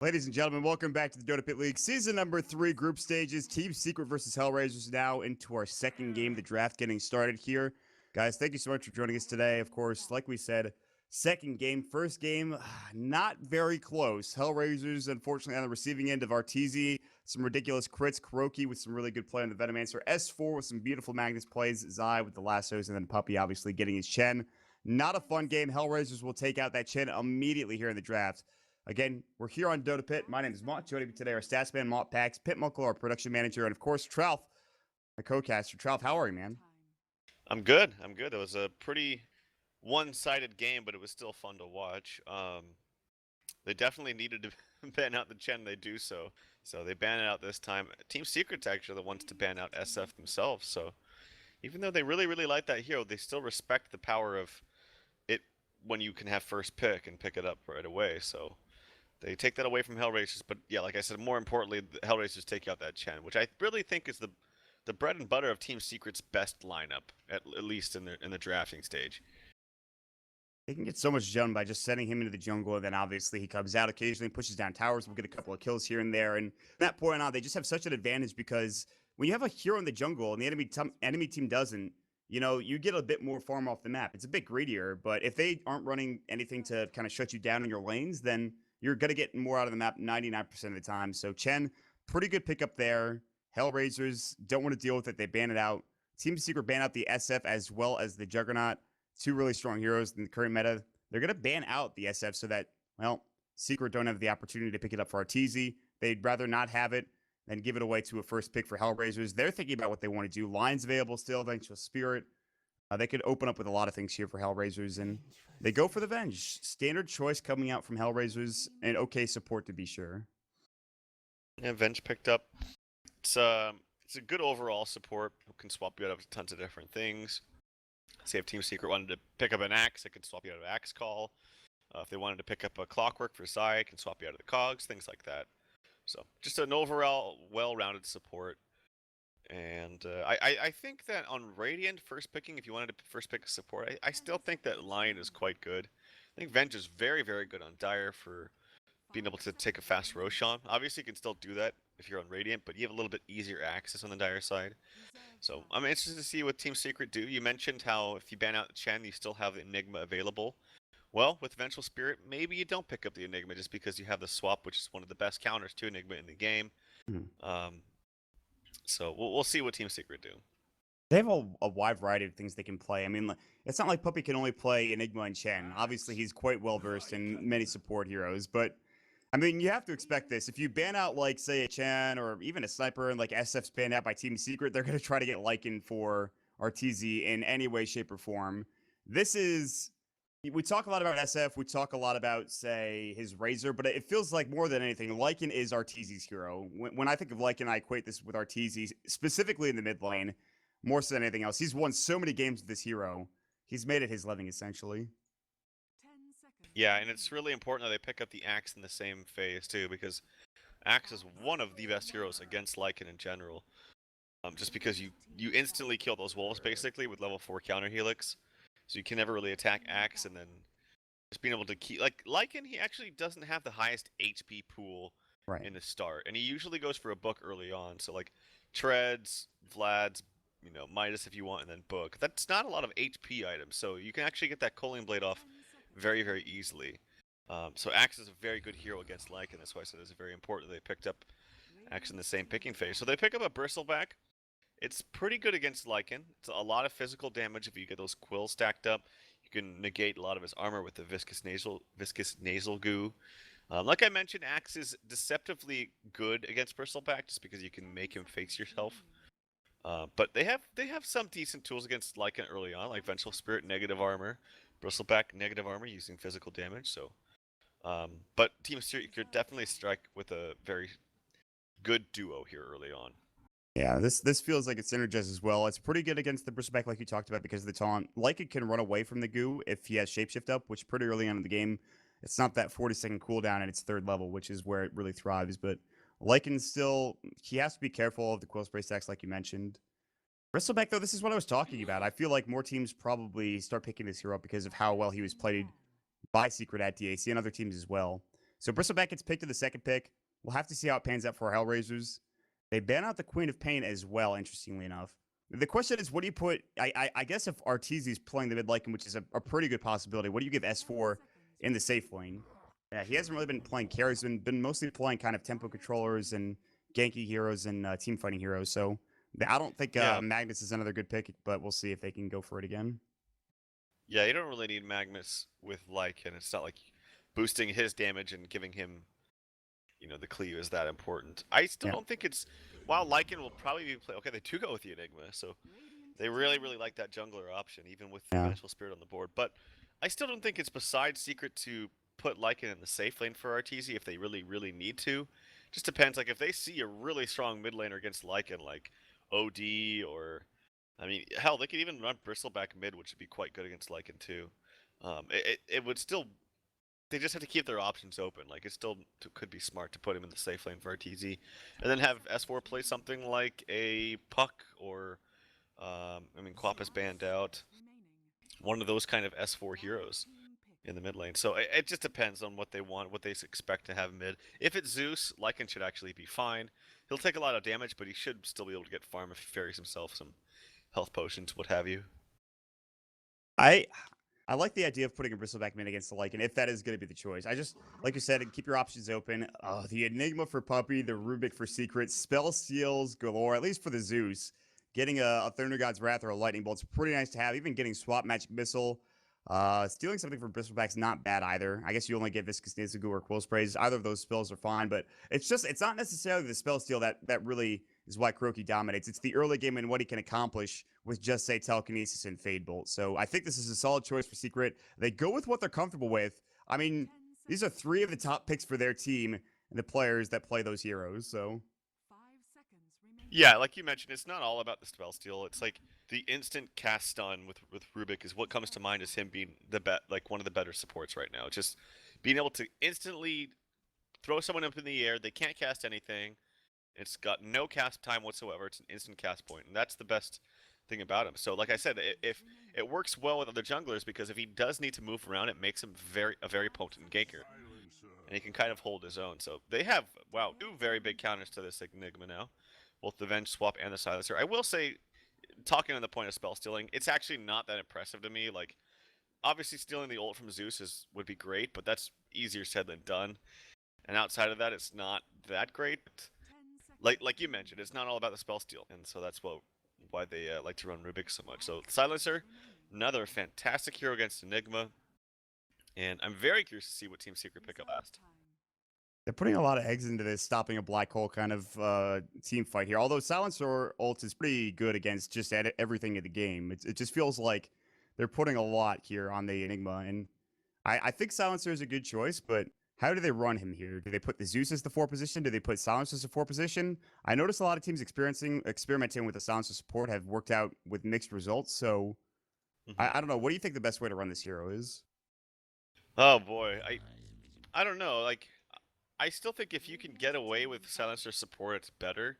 Ladies and gentlemen, welcome back to the DotaPit League. Season number 3, group stages. Team Secret versus HellRaisers now into our second game. The draft getting started here. Guys, thank you so much for joining us today. Of course, like we said, second game. First game, not very close. HellRaisers, unfortunately, on the receiving end of Arteezy. Some ridiculous crits. Kuroki with some really good play on the Venomancer. S4 with some beautiful Magnus plays. Zai with the lassos, and then Puppy obviously getting his Chen. Not a fun game. HellRaisers will take out that Chen immediately here in the draft. Again, we're here on DotaPit. My name is Mont. Joining me today are Statsman, Mont Pax, Pit Muckle, our production manager, and of course, Trouf, my co-caster. Trouf, how are you, man? I'm good. It was a pretty one-sided game, but it was still fun to watch. They definitely needed to ban out the Chen. They do so. So they ban it out this time. Team Secret's actually the ones to ban out SF themselves. So even though they really, really like that hero, they still respect the power of it when you can have first pick and pick it up right away. So they take that away from HellRaisers, but yeah, like I said, more importantly, the HellRaisers take out that Chen, which I really think is the bread and butter of Team Secret's best lineup, at least in the drafting stage. They can get so much done by just sending him into the jungle, and then obviously he comes out occasionally, pushes down towers, we'll get a couple of kills here and there, and from that point on, they just have such an advantage because when you have a hero in the jungle and the enemy team doesn't, you know, you get a bit more farm off the map. It's a bit greedier, but if they aren't running anything to kind of shut you down in your lanes, then you're going to get more out of the map 99% of the time. So Chen, pretty good pickup there. HellRaisers don't want to deal with it. They ban it out. Team Secret ban out the SF as well as the Juggernaut. Two really strong heroes in the current meta. They're going to ban out the SF so that, well, Secret don't have the opportunity to pick it up for Arteezy. They'd rather not have it than give it away to a first pick for HellRaisers. They're thinking about what they want to do. Lines available still, thanks to a Spirit. They could open up with a lot of things here for HellRaisers, and they go for the Venge. Standard choice coming out from HellRaisers, and okay support to be sure. Yeah, Venge picked up. It's a good overall support. It can swap you out of tons of different things. Say if Team Secret wanted to pick up an Axe, it can swap you out of Axe Call. If they wanted to pick up a Clockwork for Zai, it can swap you out of the Cogs, things like that. So just an overall well-rounded support. And I think that on Radiant, first picking, if you wanted to first pick a support, I still think that Lion is quite good. I think Venge is very, very good on Dire for being able to take a fast Roshan. Obviously, you can still do that if you're on Radiant, but you have a little bit easier access on the Dire side. So I'm interested to see what Team Secret do. You mentioned how if you ban out Chen, you still have the Enigma available. Well, with Vengeful Spirit, maybe you don't pick up the Enigma just because you have the swap, which is one of the best counters to Enigma in the game. So we'll see what Team Secret do. They have a wide variety of things they can play. I mean, it's not like Puppy can only play Enigma and Chen. Obviously, he's quite well-versed in many support heroes, but I mean, you have to expect this. If you ban out, like, say, a Chen or even a Sniper and, like, SF's banned out by Team Secret, they're going to try to get Lycan for Arteezy in any way, shape, or form. This is... We talk a lot about SF. We talk a lot about, say, his Razor, but it feels like more than anything, Lycan is Arteezy's hero. When I think of Lycan, I equate this with Arteezy, specifically in the mid lane, more so than anything else. He's won so many games with this hero. He's made it his living, essentially. Yeah, and it's really important that they pick up the Axe in the same phase, too, because Axe is one of the best heroes against Lycan in general. just because you instantly kill those wolves basically with level 4 counter helix, so you can never really attack Axe, and then just being able to keep like Lycan, he actually doesn't have the highest HP pool Right. in the start, and he usually goes for a book early on. So like Treads, Vlad's, Midas if you want, and then book. That's not a lot of HP items, so you can actually get that Culling Blade off very, very easily. So Axe is a very good hero against Lycan. That's why I said it's very important they picked up Axe in the same picking phase. So they pick up a Bristleback. It's pretty good against Lycan. It's a lot of physical damage if you get those quills stacked up. You can negate a lot of his armor with the viscous nasal goo. Like I mentioned, Axe is deceptively good against Bristleback just because you can make him face yourself. But they have some decent tools against Lycan early on, like Vengeful Spirit, negative armor, Bristleback, negative armor using physical damage. So, but Team Secret definitely strike with a very good duo here early on. Yeah, this feels like it synergizes as well. It's pretty good against the Bristleback, like you talked about, because of the taunt. Like it can run away from the goo if he has Shapeshift up, which pretty early on in the game, it's not that 40-second cooldown at its third level, which is where it really thrives. But Lycan still, he has to be careful of the Quill Spray stacks, like you mentioned. Bristleback, though, this is what I was talking about. I feel like more teams probably start picking this hero up because of how well he was played by Secret at DAC and other teams as well. So Bristleback gets picked to the second pick. We'll have to see how it pans out for HellRaisers. They ban out the Queen of Pain as well, interestingly enough. The question is, what do you put... I guess if Arteezy is playing the mid Lycan, which is a pretty good possibility, what do you give S4 in the safe lane? Yeah, he hasn't really been playing carries, been mostly playing kind of tempo controllers and ganky heroes and team fighting heroes. So I don't think Yeah, Magnus is another good pick, but we'll see if they can go for it again. yeah, you don't really need Magnus with Lycan. It's not like boosting his damage and giving him, the cleave is that important. I still Yeah. don't think it's. While Lycan will probably be play. Okay, they do go with the Enigma, so they really, really like that jungler option, even with Yeah. Vengeful Spirit on the board. But I still don't think it's beside Secret to put Lycan in the safe lane for Arteezy if they really, really need to. Just depends. Like if they see a really strong mid laner against Lycan, like OD or, I mean, hell, they could even run Bristleback mid, which would be quite good against Lycan too. It would still. They just have to keep their options open. Like it still could be smart to put him in the safe lane for Arteezy, and then have S4 play something like a Puck or, Quap is banned out. One of those kind of S4 heroes in the mid lane. So it just depends on what they want, what they expect to have mid. If it's Zeus, Lycan should actually be fine. He'll take a lot of damage, but he should still be able to get farm if he ferries himself some health potions, what have you. I like the idea of putting a Bristleback mid against the Lycan, if that is going to be the choice. I just, like you said, keep your options open. The Enigma for Puppey, the Rubik for Secret, spell seals galore, at least for the Zeus. Getting a Thunder God's Wrath or a Lightning Bolt's pretty nice to have. Even getting Swap Magic Missile. Stealing something from Bristleback's not bad either. I guess you only get Viscous Nizugu or Quill Sprays. Either of those spells are fine, but it's not necessarily the spell steal that really is why Kuroki dominates. It's the early game and what he can accomplish with just, say, Telekinesis and Fade Bolt. So I think this is a solid choice for Secret. They go with what they're comfortable with. I mean, these are 3 of the top picks for their team and the players that play those heroes, so... Yeah, like you mentioned, it's not all about the spell steal. It's like the instant cast stun with Rubik is what comes to mind as him being like one of the better supports right now. Just being able to instantly throw someone up in the air. They can't cast anything. It's got no cast time whatsoever. It's an instant cast point, and that's the best thing about him. So, like I said, if it works well with other junglers because if he does need to move around, it makes him a very potent ganker, and he can kind of hold his own. So they have 2 very big counters to this Enigma now, both the Venge Swap and the Silencer. I will say, talking on the point of spell stealing, it's actually not that impressive to me. Like, obviously stealing the ult from Zeus would be great, but that's easier said than done. And outside of that, it's not that great. Like you mentioned, it's not all about the spell steal, and so that's why they like to run Rubik so much. So Silencer, another fantastic hero against Enigma, and I'm very curious to see what Team Secret pick up last. They're putting a lot of eggs into this stopping a black hole kind of team fight here. Although Silencer ult is pretty good against just everything in the game. It just feels like they're putting a lot here on the Enigma. And I think Silencer is a good choice, but how do they run him here? Do they put the Zeus as the 4 position? Do they put Silencer as the 4 position? I noticed a lot of teams experimenting with the Silencer support have worked out with mixed results. So I don't know. What do you think the best way to run this hero is? Oh boy, I don't know. Like, I still think if you can get away with Silencer support, it's better.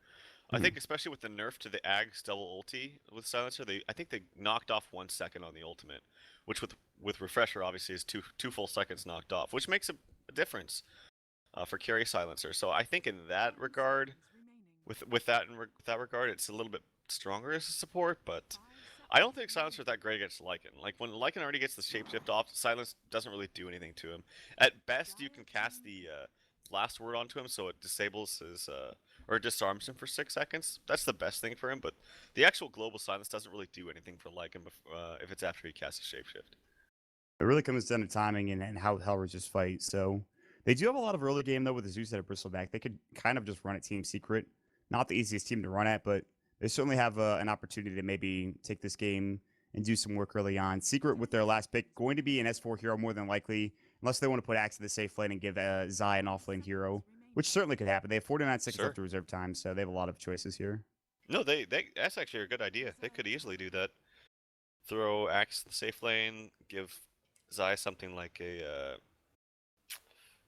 I think especially with the nerf to the Ag's double ulti with Silencer, I think they knocked off 1 second on the ultimate, which with Refresher obviously is two full seconds knocked off, which makes a difference for carry Silencer. So I think in that regard, with that regard, it's a little bit stronger as a support, but I don't think Silencer is that great against Lycan. Like when Lycan already gets the shapeshift off, Silence doesn't really do anything to him. At best, you can cast the last word onto him, so it disables his or disarms him for 6 seconds. That's the best thing for him, but the actual global silence doesn't really do anything for Lycan if it's after he casts a shapeshift. It really comes down to timing and how HellRaisers fight. So they do have a lot of early game though with the Zeus at a bristleback. They could kind of just run at Team Secret. Not the easiest team to run at, but they certainly have an opportunity to maybe take this game and do some work early on. Secret with their last pick going to be an S4 hero more than likely, unless they want to put Axe in the safe lane and give Zai an off lane hero, which certainly could happen. They have 49 seconds left to reserve time, so they have a lot of choices here. No, that's actually a good idea. They could easily do that. Throw Axe in the safe lane, give Zai something like a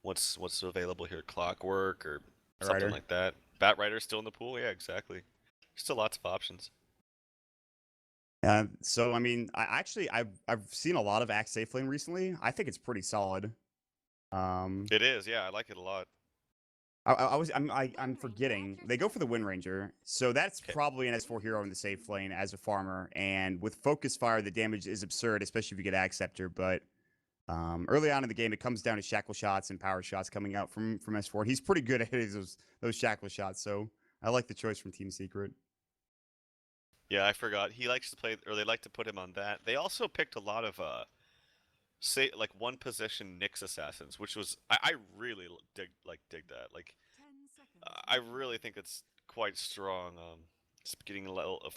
what's available here, Clockwork or something like that. Bat Rider's still in the pool, yeah, exactly. Still lots of options. So I mean, I've seen a lot of Axe safe lane recently. I think it's pretty solid. It is, yeah, I like it a lot. I'm forgetting they go for the Wind Ranger, so that's probably an S4 hero in the safe lane as a farmer. And with Focus Fire, the damage is absurd, especially if you get Axe Scepter. But early on in the game, it comes down to shackle shots and power shots coming out from S4. He's pretty good at hitting those shackle shots, so I like the choice from Team Secret. Yeah, I forgot. He likes to play, or they like to put him on that. They also picked a lot of say like one position Nyx assassins, which was I really dig that. Like I really think it's quite strong. Just getting a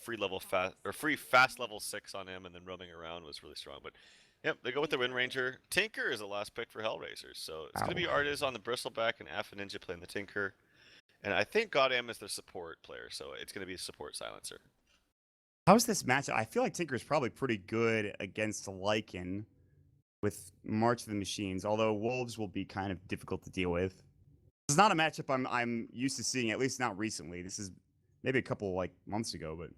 free fast level 6 on him and then roaming around was really strong. But yep, they go with the Wind Ranger. Tinker is the last pick for HellRaisers, so it's gonna be Artiz on the Bristleback and Alpha Ninja playing the Tinker, and I think Goddamn is their support player, so it's gonna be a support Silencer. How's this matchup? I feel like Tinker is probably pretty good against Lycan with March of the Machines, although Wolves will be kind of difficult to deal with. It's not a matchup I'm used to seeing, at least not recently. This is maybe a couple like months ago, but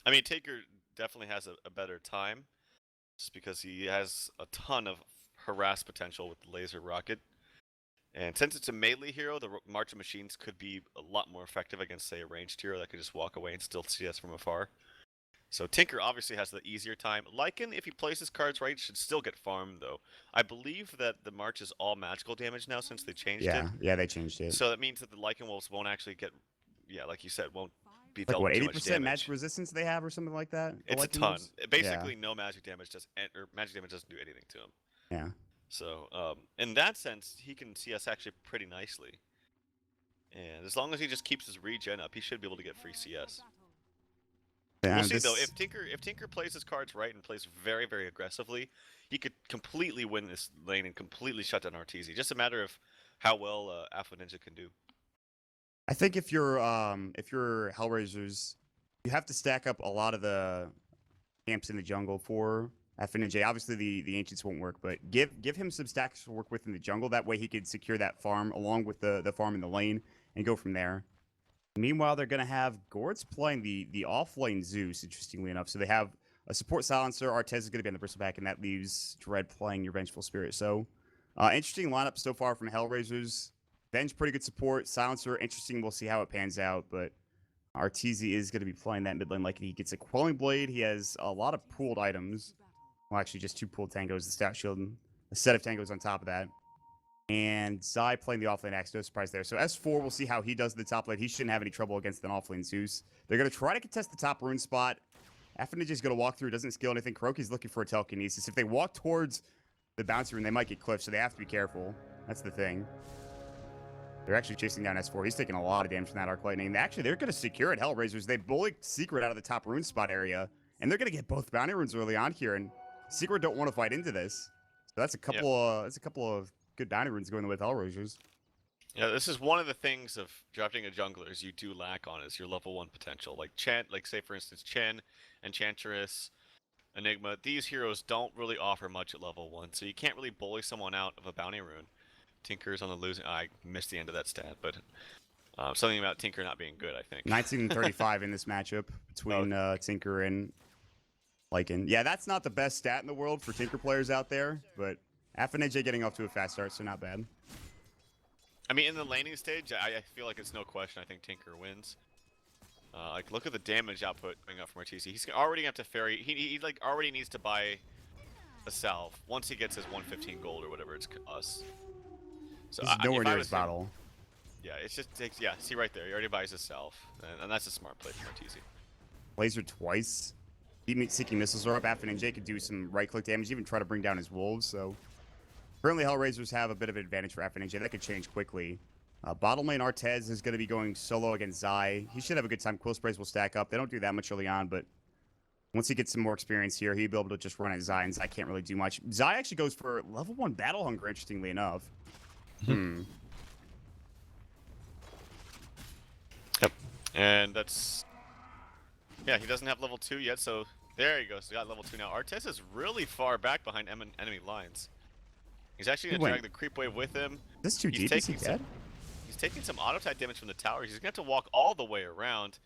I mean, Tinker definitely has a better time, just because he has a ton of harass potential with the laser rocket. And since it's a melee hero, the March of Machines could be a lot more effective against, say, a ranged hero that could just walk away and still see us from afar. So Tinker obviously has the easier time. Lycan, if he plays his cards right, should still get farmed, though. I believe that the March is all magical damage now since they changed it. Yeah, they changed it. So that means that the Lycan Wolves won't actually get, yeah, like you said, won't be like dealt what, too much 80% damage. magic resistance they have or something like that? It's a ton. Basically, no magic damage magic damage doesn't do anything to him. Yeah. So, in that sense, he can see us actually pretty nicely. And as long as he just keeps his regen up, he should be able to get free CS. Yeah, we'll see though. If Tinker plays his cards right and plays very, very aggressively, he could completely win this lane and completely shut down RTZ. Just a matter of how well Alpha Ninja can do. I think if you're HellRaisers, you have to stack up a lot of the camps in the jungle for Alpha Ninja. Obviously, the Ancients won't work, but give him some stacks to work with in the jungle. That way, he could secure that farm along with the farm in the lane and go from there. Meanwhile, they're going to have Gord's playing the off-lane Zeus, interestingly enough. So they have a support Silencer. Artez is going to be on the Bristleback, and that leaves Dread playing your Vengeful Spirit. So, interesting lineup so far from HellRaisers. Venge, pretty good support. Silencer, interesting. We'll see how it pans out, but Arteezy is going to be playing that mid lane like he gets a Quelling Blade. He has a lot of pooled items. Well, actually, just 2 pooled tangos, the Stout Shield, and a set of tangos on top of that. And Zai playing the offlane Axe, no surprise there. So S4, we'll see how he does in the top lane. He shouldn't have any trouble against an offlane Zeus. They're going to try to contest the top rune spot. Alpha Ninja's going to walk through, doesn't skill anything. Kuroki's looking for a telekinesis. If they walk towards the bouncy rune, they might get clipped, so they have to be careful. That's the thing. They're actually chasing down S4. He's taking a lot of damage from that Arc Lightning. Actually, they're going to secure it. HellRaisers, they bullied Secret out of the top rune spot area, and they're going to get both bounty runes early on here, and Secret don't want to fight into this. So that's a couple of good bounty runes going with HellRaisers. Yeah, this is one of the things of drafting a junglers you do lack on is your level 1 potential. Like say for instance Chen, Enchantress, Enigma. These heroes don't really offer much at level 1, so you can't really bully someone out of a bounty rune. Tinker's on the losing. I missed the end of that stat, but Something about Tinker not being good, I think. 19 and 35 in this matchup between Tinker and Lycan. Yeah, that's not the best stat in the world for Tinker players out there, but FNJ getting off to a fast start, so not bad. I mean, in the laning stage, I feel like it's no question. I think Tinker wins. Like, look at the damage output coming up from RTZ. He's already gonna have to ferry. He like already needs to buy a salve once he gets his 115 gold or whatever it's costs. So He's nowhere near his bottle. Yeah, it just takes. Yeah, see right there. He already buys his salve, and that's a smart play from RTZ. Laser twice. Seeking missiles are up. FNJ could do some right-click damage, even try to bring down his wolves. So currently, HellRaisers have a bit of an advantage for FNJ. That could change quickly. Bottom lane Artez is going to be going solo against Zai. He should have a good time. Quill sprays will stack up. They don't do that much early on, but once he gets some more experience here, he'll be able to just run at Zai, and Zai can't really do much. Zai actually goes for level 1 Battle Hunger, interestingly enough. Yep. And that's... Yeah, he doesn't have level 2 yet, so there he goes. He got level 2 now. Artez is really far back behind enemy lines. He's actually going to drag the creep wave with him. This too deep? Is he dead? He's taking some auto-attack damage from the towers. He's going to have to walk all the way around.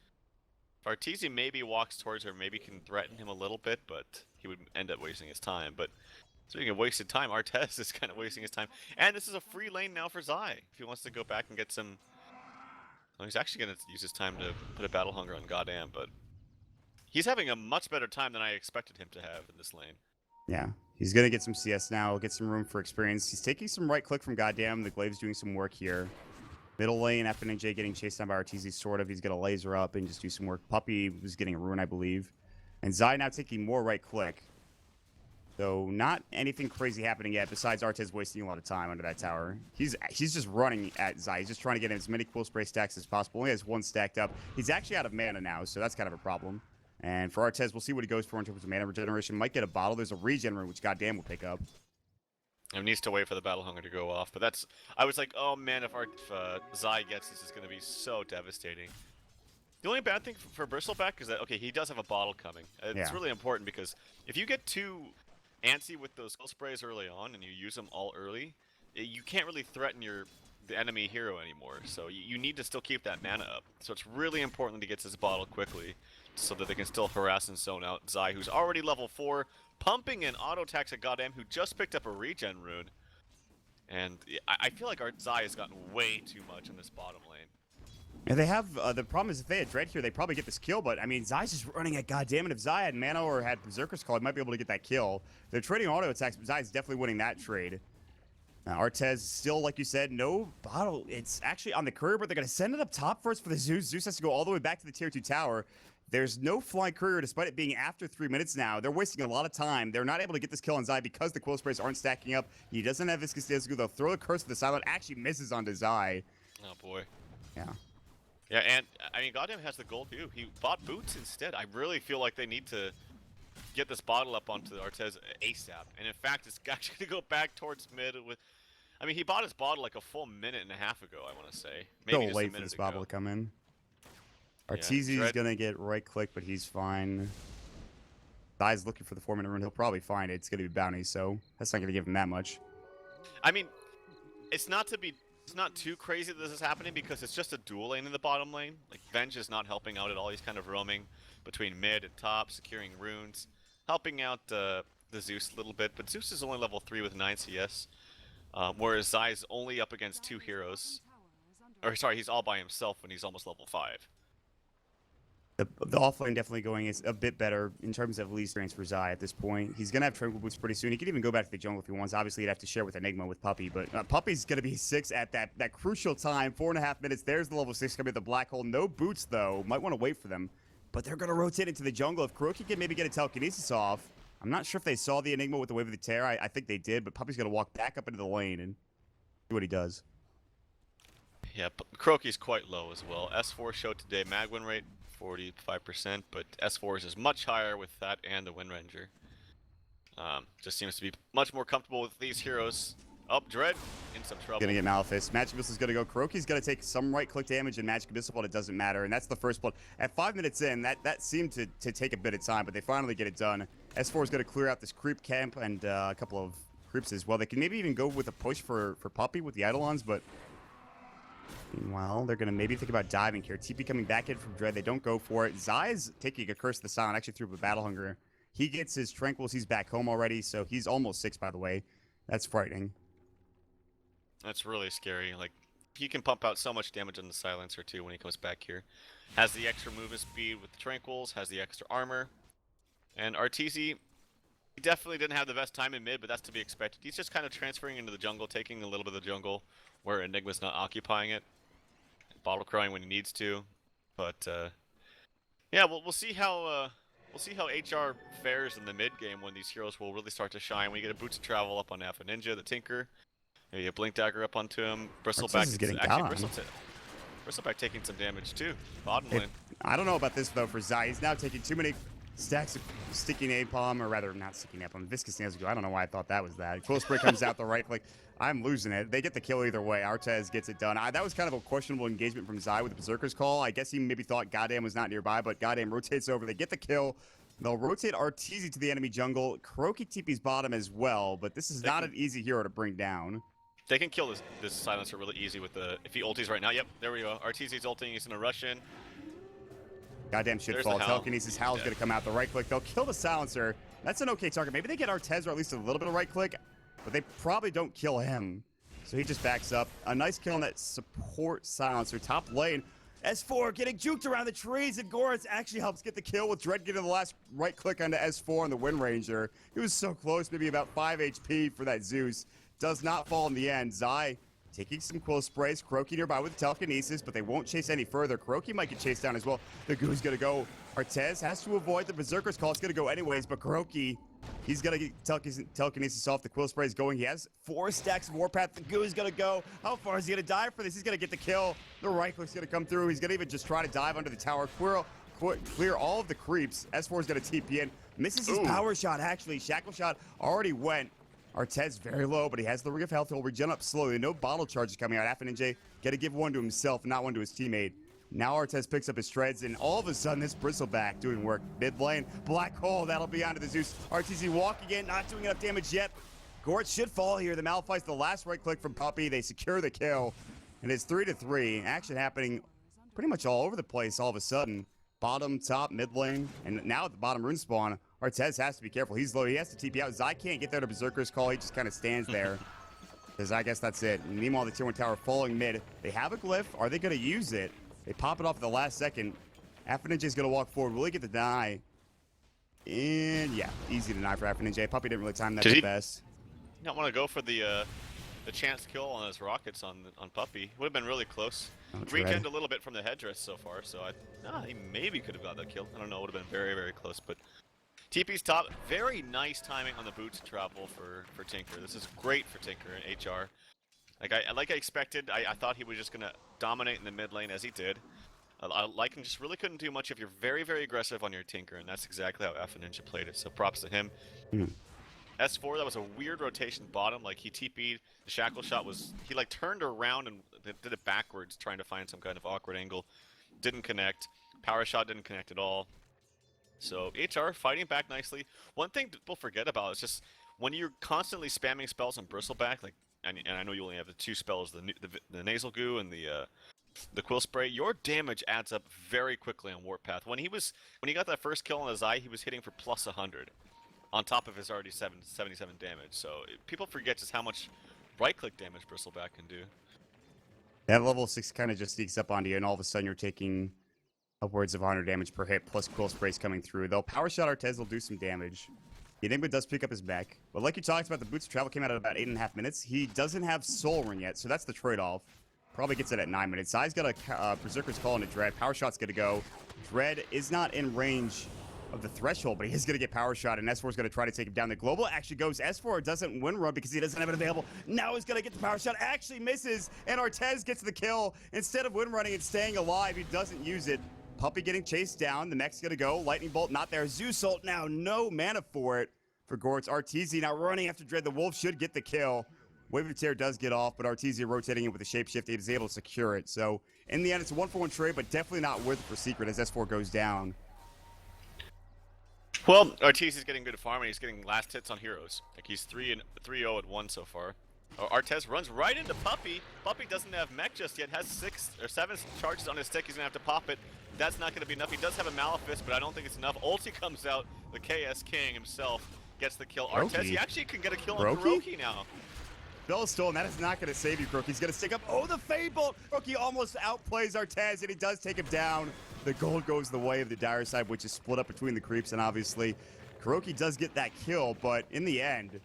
If Arteezy maybe walks towards her, maybe can threaten him a little bit, but he would end up wasting his time. But speaking of wasted time, Artez is kind of wasting his time. And this is a free lane now for Zai. If he wants to go back and get some... Well, he's actually going to use his time to put a Battle Hunger on Goddamn, but... He's having a much better time than I expected him to have in this lane. Yeah, he's going to get some CS now, get some room for experience. He's taking some right click from Goddamn. The Glaive's doing some work here. Middle lane, FNJ getting chased down by RTZ, sort of. He's going to laser up and just do some work. Puppey was getting a ruin, I believe. And Zai now taking more right click. So not anything crazy happening yet, besides Artez wasting a lot of time under that tower. He's just running at Zai. He's just trying to get as many Quill Spray stacks as possible. Only has one stacked up. He's actually out of mana now, so that's kind of a problem. And for Artez, we'll see what he goes for in terms of mana regeneration. Might get a bottle. There's a regen rune, which Goddamn will pick up. And needs to wait for the Battle Hunger to go off. But that's... I was like, oh man, if Zai gets this, it's going to be so devastating. The only bad thing for Bristleback is that, okay, he does have a bottle coming. It's really important because if you get too antsy with those skill sprays early on and you use them all early, you can't really threaten the enemy hero anymore. So you need to still keep that mana up. So it's really important that he gets his bottle quickly so that they can still harass and zone out Zai, who's already level 4, pumping in auto attacks at Goddamn, who just picked up a regen rune. And I feel like our Zai has gotten way too much in this bottom lane. Yeah, they have, the problem is if they had Dread here, they probably get this kill, but I mean, Zai's just running at Goddamn, and if Zai had mana or had Berserker's Call, he might be able to get that kill. They're trading auto attacks, but Zai's definitely winning that trade. Artez still, like you said, no bottle. It's actually on the courier, but they're going to send it up top first for the Zeus. Zeus has to go all the way back to the tier 2 tower. There's no flying courier, despite it being after 3 minutes now. They're wasting a lot of time. They're not able to get this kill on Zai because the Quill Sprays aren't stacking up. He doesn't have Viscous Disco. They'll throw the Curse of the Silent. Actually misses onto Zai. Oh, boy. Yeah. Yeah, and, I mean, Goddamn has the gold too. He bought boots instead. I really feel like they need to get this bottle up onto the Artez ASAP. And in fact, it's actually going to go back towards mid with... I mean, he bought his bottle like a full minute and a half ago, I want to say. Maybe Still late for this bottle to come in. Arteezy is going to get right click, but he's fine. Zai's looking for the 4-minute rune. He'll probably find it. It's going to be bounty, so that's not going to give him that much. I mean, it's not too crazy that this is happening because it's just a dual lane in the bottom lane. Like, Venge is not helping out at all. He's kind of roaming between mid and top, securing runes, helping out the Zeus a little bit. But Zeus is only level 3 with 9 CS, whereas Zai's only up against 2 heroes. Or, sorry, he's all by himself when he's almost level 5. The offlane definitely going is a bit better in terms of least range for Zai at this point. He's going to have Tranquil Boots pretty soon. He could even go back to the jungle if he wants. Obviously, he'd have to share with Enigma with Puppey, but Puppey's going to be 6 at that crucial time. 4.5 minutes. There's the level 6 coming at the black hole. No boots, though. Might want to wait for them, but they're going to rotate into the jungle. If Kuroki can maybe get a telekinesis off, I'm not sure if they saw the Enigma with the Wave of the Terror. I think they did, but Puppey's going to walk back up into the lane and see what he does. Yeah, Kuroki's quite low as well. S4 showed today mag win rate 45%, but S4's is much higher with that and the Wind Ranger. Just seems to be much more comfortable with these heroes. Oh, Dread in some trouble. Gonna get Malefice. Magic Missile's gonna go. Kuroki's gonna take some right-click damage and Magic Missile, but it doesn't matter. And that's the first blood. At 5 minutes in, that seemed to take a bit of time, but they finally get it done. S4 is gonna clear out this creep camp and a couple of creeps as well. They can maybe even go with a push for Puppey with the Eidolons, but Meanwhile, they're going to maybe think about diving here. TP coming back in from Dread. They don't go for it. Zai is taking a Curse of the Silent, actually through a Battle Hunger. He gets his Tranquils. He's back home already, so he's almost 6, by the way. That's frightening. That's really scary. Like, he can pump out so much damage on the Silencer, too, when he comes back here. Has the extra movement speed with the Tranquils, has the extra armor. And Arteezy, he definitely didn't have the best time in mid, but that's to be expected. He's just kind of transferring into the jungle, taking a little bit of the jungle where Enigma's not occupying it. Bottle crowing when he needs to. But, yeah, we'll see how... We'll see how HR fares in the mid game when these heroes will really start to shine. We get a Boots of Travel up on Alpha Ninja, the Tinker. Maybe a Blink Dagger up onto him. Bristleback is getting actually got on. Bristleback taking some damage too. Bottom lane. I don't know about this though for Zai. He's now taking too many stacks of sticky napalm, or rather not sticky napalm, viscous nails. I don't know why I thought that was that. Cool Spray comes out the right click. I'm losing it. They get the kill either way. Artez gets it done. That was kind of a questionable engagement from Zai with the Berserker's Call. I guess he maybe thought Goddamn was not nearby, but Goddamn rotates over. They get the kill. They'll rotate Arteezy to the enemy jungle. Kuroki TP's bottom as well, but this is not an easy hero to bring down. They can kill this Silencer really easy with the... If he ulties right now, yep, there we go. Arteezy's ulting, he's gonna rush in. Goddamn shit fall. Telekinesis, Hal's gonna come out the right click. They'll kill the Silencer. That's an okay target. Maybe they get Artez or at least a little bit of right click, but they probably don't kill him. So he just backs up. A nice kill on that support Silencer. Top lane. S4 getting juked around the trees, and Goritz actually helps get the kill with Dread getting the last right click onto S4 on the Wind Ranger. He was so close, maybe about 5 HP for that Zeus. Does not fall in the end. Zai taking some Quill Sprays. Kuroki nearby with Telekinesis, but they won't chase any further. Kuroki might get chased down as well. The Goo's gonna go. Artez has to avoid the Berserker's Call. It's gonna go anyways, but Kuroki, he's gonna get Telekinesis off. The Quill Spray is going. He has 4 stacks of Warpath. The Goo is gonna go. How far is he gonna dive for this? He's gonna get the kill. The right click's gonna come through. He's gonna even just try to dive under the tower. Clear all of the creeps. S4 is gonna TP in. Misses his power shot, actually. Shackle shot already went. Artez very low, but he has the Ring of Health. He'll regen up slowly. No bottle charges coming out. Alpha Ninja got to give one to himself, not one to his teammate. Now Artez picks up his shreds, and all of a sudden, this Bristleback doing work. Mid lane, Black Hole, that'll be onto the Zeus. Arteezy walking in, not doing enough damage yet. Goritz should fall here. The Malphite's the last right click from Puppey. They secure the kill, and it's 3-3. Action happening pretty much all over the place all of a sudden. Bottom, top, mid lane, and now at the bottom rune spawn, Artez has to be careful. He's low. He has to TP out. Zai can't get there to Berserker's Call. He just kind of stands there. Because I guess that's it. And meanwhile, the tier 1 tower falling mid. They have a glyph. Are they going to use it? They pop it off at the last second. Alpha Ninja is going to walk forward. Will he get the deny? And yeah, easy deny for Alpha Ninja. Puppey didn't really time that the best. You don't want to go for the chance kill on his rockets on Puppey. Would have been really close. Weakened a little bit from the headdress so far, so he maybe could have got that kill. I don't know. Would have been very, very close, but TP's top. Very nice timing on the Boots travel for Tinker. This is great for Tinker and HR. Like I expected. I thought he was just gonna dominate in the mid lane as he did. Lycan just really couldn't do much if you're very, very aggressive on your Tinker, and that's exactly how Alpha Ninja played it. So props to him. S4, that was a weird rotation bottom. Like he TP'd, the shackle shot was, he like turned around and did it backwards, trying to find some kind of awkward angle. Didn't connect. Power shot didn't connect at all. So HR fighting back nicely. One thing people forget about is just when you're constantly spamming spells on Bristleback, like, and I know you only have the 2 spells, the Nasal Goo and the Quill Spray, your damage adds up very quickly on Warpath. When he got that first kill on his eye, he was hitting for plus 100. On top of his already 77 damage. So people forget just how much right-click damage Bristleback can do. That level 6 kind of just sneaks up onto you, and all of a sudden you're taking upwards of 100 damage per hit, plus Quill Sprays coming through. Though Power Shot Artez will do some damage. The Enigma does pick up his mech. But like you talked about, the Boots of Travel came out at about 8.5 minutes. He doesn't have Soul Ring yet, so that's the trade-off. Probably gets it at 9 minutes. Zai's got a Berserker's Call into Dread. Power Shot's going to go. Dread is not in range of the threshold, but he is going to get Power Shot, and S4 is going to try to take him down. The global actually goes. S4 doesn't win run because he doesn't have it available. Now he's going to get the Power Shot. Actually misses, and Artez gets the kill. Instead of win running and staying alive, he doesn't use it. Puppey getting chased down. The mech's going to go. Lightning Bolt not there. Zeus ult now. No mana for it for Goritz. Arteezy now running after Dread. The Wolf should get the kill. Wave of Tear does get off, but Arteezy rotating it with a shapeshift. He was able to secure it. So in the end, it's a 1-for-1 trade, but definitely not worth it for Secret as S4 goes down. Well, Arteezy's getting good farming. He's getting last hits on heroes. Like he's 3-0 at 1 so far. Oh, Artez runs right into Puppey. Puppey doesn't have mech just yet, has 6 or 7 charges on his stick. He's gonna have to pop it. That's not gonna be enough. He does have a Malefice, but I don't think it's enough. Ulti comes out. The KS King himself gets the kill. Artez, he actually can get a kill on Kuroki now. Bell is stolen. That is not going to save you, Kuroki. He's going to stick up. Oh, the Fade Bolt. Kuroki almost outplays Artez, and he does take him down. The gold goes the way of the dire side, which is split up between the creeps, and obviously Kuroki does get that kill, but in the end,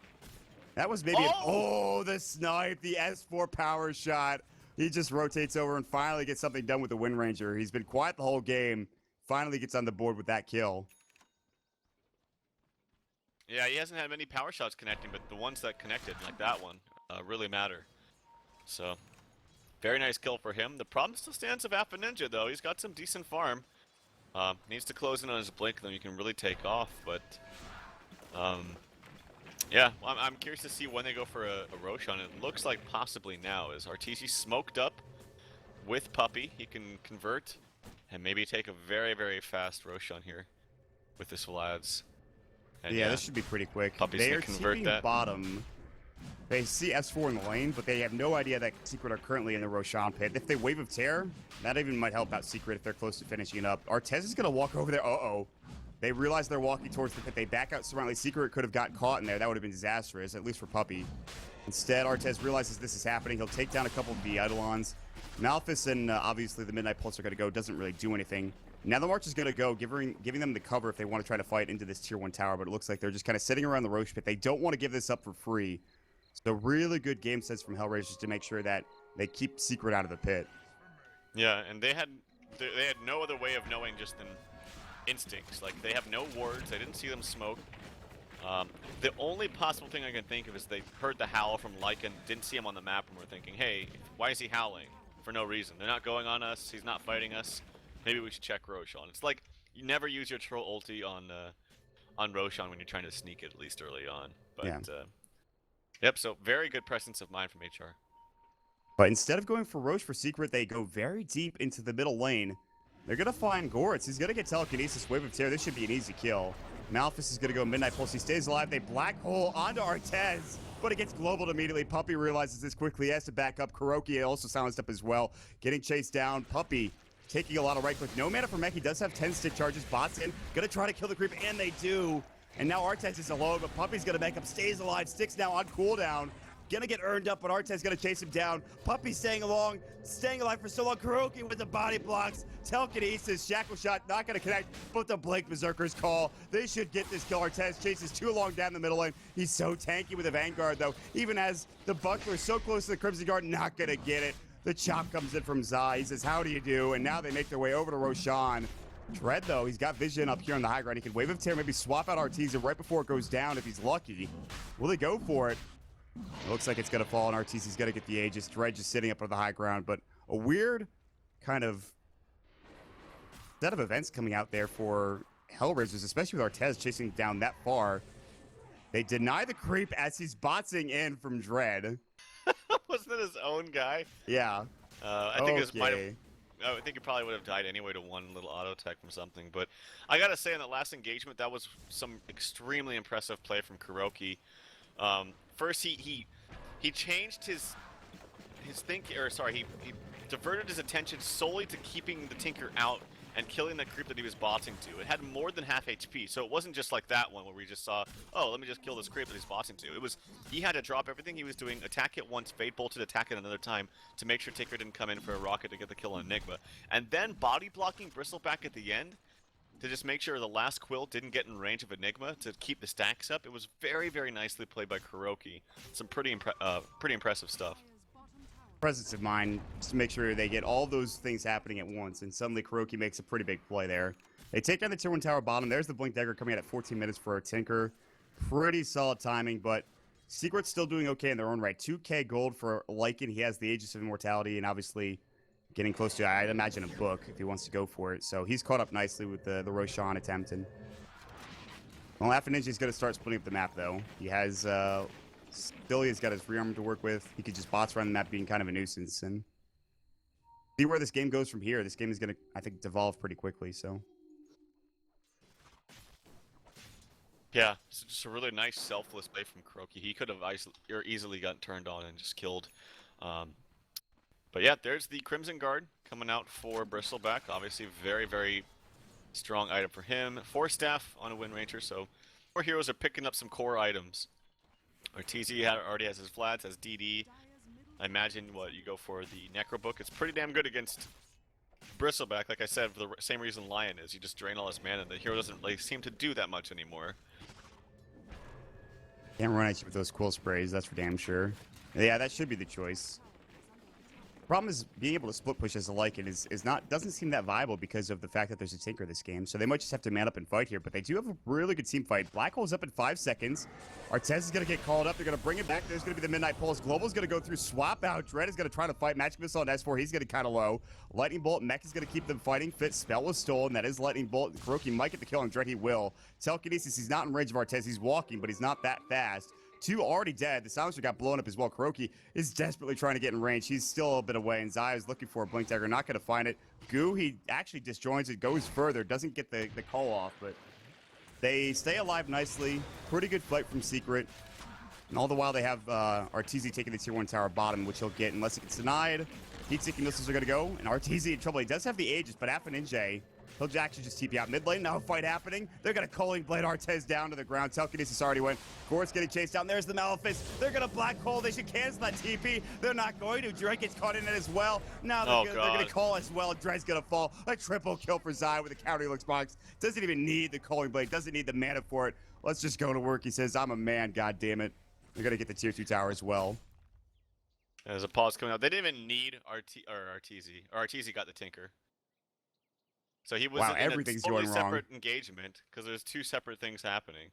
that was maybe the snipe, the S4 power shot. He just rotates over and finally gets something done with the Wind Ranger. He's been quiet the whole game. Finally gets on the board with that kill. Yeah, he hasn't had many power shots connecting, but the ones that connected, like that one, really matter. So, very nice kill for him. The problem still stands of Alpha Ninja, though. He's got some decent farm. Needs to close in on his blink, then you can really take off. But, yeah, I'm curious to see when they go for a Roshan. It looks like possibly now. Is RTC smoked up with Puppey? He can convert and maybe take a very, very fast Roshan here with this Vlads. And yeah, this should be pretty quick. Puppey's They gonna are convert TPing that. bottom. They see S4 in the lane, but they have no idea that Secret are currently in the Roshan pit. If they Wave of Terror, that even might help out Secret if they're close to finishing it up. Artez is going to walk over there. Uh-oh. They realize they're walking towards the pit. They back out surrounding. Secret could have got caught in there. That would have been disastrous, at least for Puppey. Instead, Artez realizes this is happening. He'll take down a couple of the Eidolons. Malefice and obviously the Midnight Pulse are going to go. Doesn't really do anything. Now the March is going to go, giving them the cover if they want to try to fight into this Tier 1 tower, but it looks like they're just kind of sitting around the Roche pit. They don't want to give this up for free. So really good game sense from HellRaisers to make sure that they keep Secret out of the pit. Yeah, and they had no other way of knowing just than instincts. Like, they have no wards. They didn't see them smoke. The only possible thing I can think of is they heard the howl from Lycan, didn't see him on the map, and were thinking, hey, why is he howling? For no reason. They're not going on us. He's not fighting us. Maybe we should check Roshan. It's like, you never use your troll ulti on Roshan when you're trying to sneak it, at least early on. But, Yeah. Yep, so very good presence of mind from HR. But instead of going for Roche for Secret, they go very deep into the middle lane. They're going to find Goritz. He's going to get Telekinesis, Wave of Terror. This should be an easy kill. Malefice is going to go Midnight Pulse. He stays alive. They black hole onto Artez, but it gets globaled immediately. Puppey realizes this quickly. He has to back up. Kuroki also silenced up as well. Getting chased down. Puppey taking a lot of right click. No mana for mech. He does have 10 stick charges. Bots in. Going to try to kill the creep, and they do. And now Artez is alone, but Puppey's going to make up. Stays alive. Sticks now on cooldown. Gonna get earned up, but Artez gonna chase him down. Puppey staying alive for so long. Kuroki with the body blocks. Telekinesis, Shackle Shot, not gonna connect, but the Blink Berserker's call. They should get this kill. Artez chases too long down the middle lane. He's so tanky with a Vanguard, though. Even as the Buckler so close to the Crimson Guard, not gonna get it. The chop comes in from Zai. He says, how do you do? And now they make their way over to Roshan. Dread, though, he's got vision up here on the high ground. He can Wave of Terror, maybe swap out Artesia right before it goes down if he's lucky. Will they go for it? It looks like it's going to fall, and Arteesia's going to get the Aegis. Dread just sitting up on the high ground, but a weird kind of set of events coming out there for HellRaisers, especially with Artez chasing down that far. They deny the creep as he's botsing in from Dread. Wasn't it his own guy? Yeah. I think it might have. I think he probably would have died anyway to one little auto tech from something. But I gotta say, in that last engagement, that was some extremely impressive play from Kuroki. First, he changed his thinking, or sorry, he diverted his attention solely to keeping the Tinker out and killing the creep that he was bossing to. It had more than half HP, so it wasn't just like that one where we just saw, oh, let me just kill this creep that he's bossing to. It was, he had to drop everything he was doing, attack it once, Fade Bolted, attack it another time to make sure Tinker didn't come in for a rocket to get the kill on Enigma. And then body blocking Bristleback at the end to just make sure the last Quill didn't get in range of Enigma to keep the stacks up. It was very, very nicely played by Kuroki. Some pretty impressive stuff. Presence of mind, just to make sure they get all those things happening at once, and suddenly Kuroki makes a pretty big play there. They take down the Tier 1 tower bottom. There's the Blink Dagger coming out at 14 minutes for our Tinker. Pretty solid timing, but Secret's still doing okay in their own right. 2k gold for Lycan. He has the Aegis of Immortality, and obviously getting close to, I'd imagine, a book if he wants to go for it. So he's caught up nicely with the Roshan attempt. And well, Alpha Ninja's going to start splitting up the map, though. He has... Still, he's got his rearm to work with. He could just bots around the map being kind of a nuisance. And see where this game goes from here. This game is going to, I think, devolve pretty quickly, so. Yeah, it's just a really nice selfless play from Kuroki. He could have easily gotten turned on and just killed. Um, but yeah, there's the Crimson Guard coming out for Bristleback. Obviously, very, very strong item for him. 4 staff on a Wind Ranger, so 4 heroes are picking up some core items. Arteezy already has his flats, has DD. I imagine what you go for the Necro Book. It's pretty damn good against Bristleback, like I said, for the same reason Lion is. You just drain all his mana, and the hero doesn't really seem to do that much anymore. Can't run at you with those cool sprays, that's for damn sure. Yeah, that should be the choice. Problem is being able to split push as a Lycan doesn't seem that viable because of the fact that there's a Tinker this game. So they might just have to man up and fight here, but they do have a really good team fight. Black Hole's up in 5 seconds. Artez is going to get called up. They're going to bring it back. There's going to be the Midnight Pulse. Global's going to go through, swap out. Dread is going to try to fight. Magic Missile on S4. He's getting kind of low. Lightning Bolt. Mech is going to keep them fighting. Fit Spell was stolen. That is Lightning Bolt. Kuroki might get the kill on Dread. He will. Telekinesis. He's not in range of Artez. He's walking, but he's not that fast. 2 already dead. The Silencer got blown up as well. Kuroki is desperately trying to get in range. He's still a little bit away, and Zai is looking for a Blink Dagger. Not going to find it. Goo, he actually disjoins it, goes further, doesn't get the call off, but they stay alive nicely. Pretty good fight from Secret. And all the while they have Arteezy taking the tier 1 tower bottom, which he'll get unless it gets denied. Heat-seeking missiles are going to go, and Arteezy in trouble. He does have the Aegis, but Alpha Ninja, he'll actually just TP out mid lane. Now a fight happening. They're going to Culling Blade Artez down to the ground. Telekinesis already went. Gore's getting chased down. There's the Malefice. They're going to Black Hole. They should cancel that TP. They're not going to. Drake gets caught in it as well. Now they're going to call as well. Dre's going to fall. A triple kill for Zai with a counter looks box. Doesn't even need the Culling Blade. Doesn't need the mana for it. Let's just go to work. He says, I'm a man. God damn it. They're going to get the tier 2 tower as well. There's a pause coming out. They didn't even need Arteezy. Or Arteezy got the Tinker. So he was in everything's a totally going wrong. separate engagement because there's 2 separate things happening.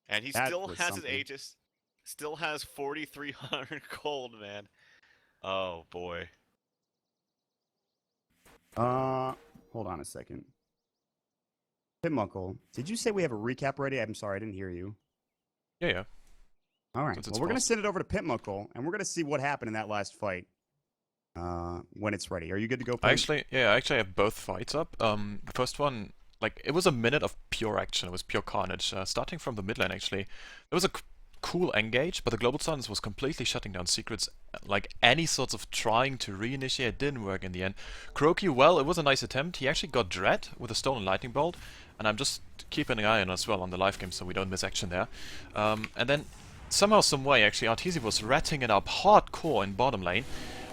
And he That still was has something. his Aegis. Still has 4,300 gold, man. Oh, boy. Hold on a second. Pitmuckle, did you say we have a recap ready? I'm sorry, I didn't hear you. Yeah. All right. Well, we're going to send it over to Pitmuckle, and we're going to see what happened in that last fight when it's ready. Are you good to go, Pit? I actually have both fights up. The first one, like, it was a minute of pure action. It was pure carnage. Starting from the mid lane, actually. It was a cool engage, but the Global Suns was completely shutting down Secrets. Like, any sorts of trying to reinitiate didn't work in the end. Kuroki, well, it was a nice attempt. He actually got Dread with a Stolen Lightning Bolt, and I'm just keeping an eye on as well on the live game so we don't miss action there. And then somehow, some way, actually, Arteezy was ratting it up hardcore in bottom lane.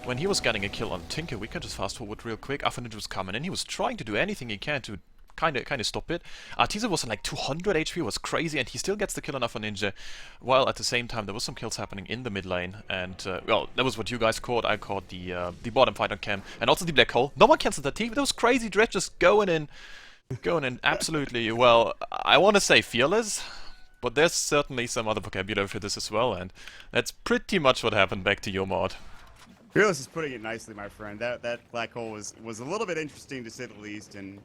When he was getting a kill on Tinker, we can just fast forward real quick. Alpha Ninja was coming in. He was trying to do anything he can to kind of stop it. Arteezy was on like 200 HP, was crazy, and he still gets the kill on Alpha Ninja. While at the same time, there was some kills happening in the mid lane. And, well, that was what you guys caught. I caught the bottom fight on cam. And also the Black Hole. No one cancelled that team. That was crazy. Dread just going in absolutely, well, I want to say fearless. But there's certainly some other vocabulary for this as well, and that's pretty much what happened. Back to your mod. Fearless is putting it nicely, my friend. That Black Hole was a little bit interesting, to say the least, and,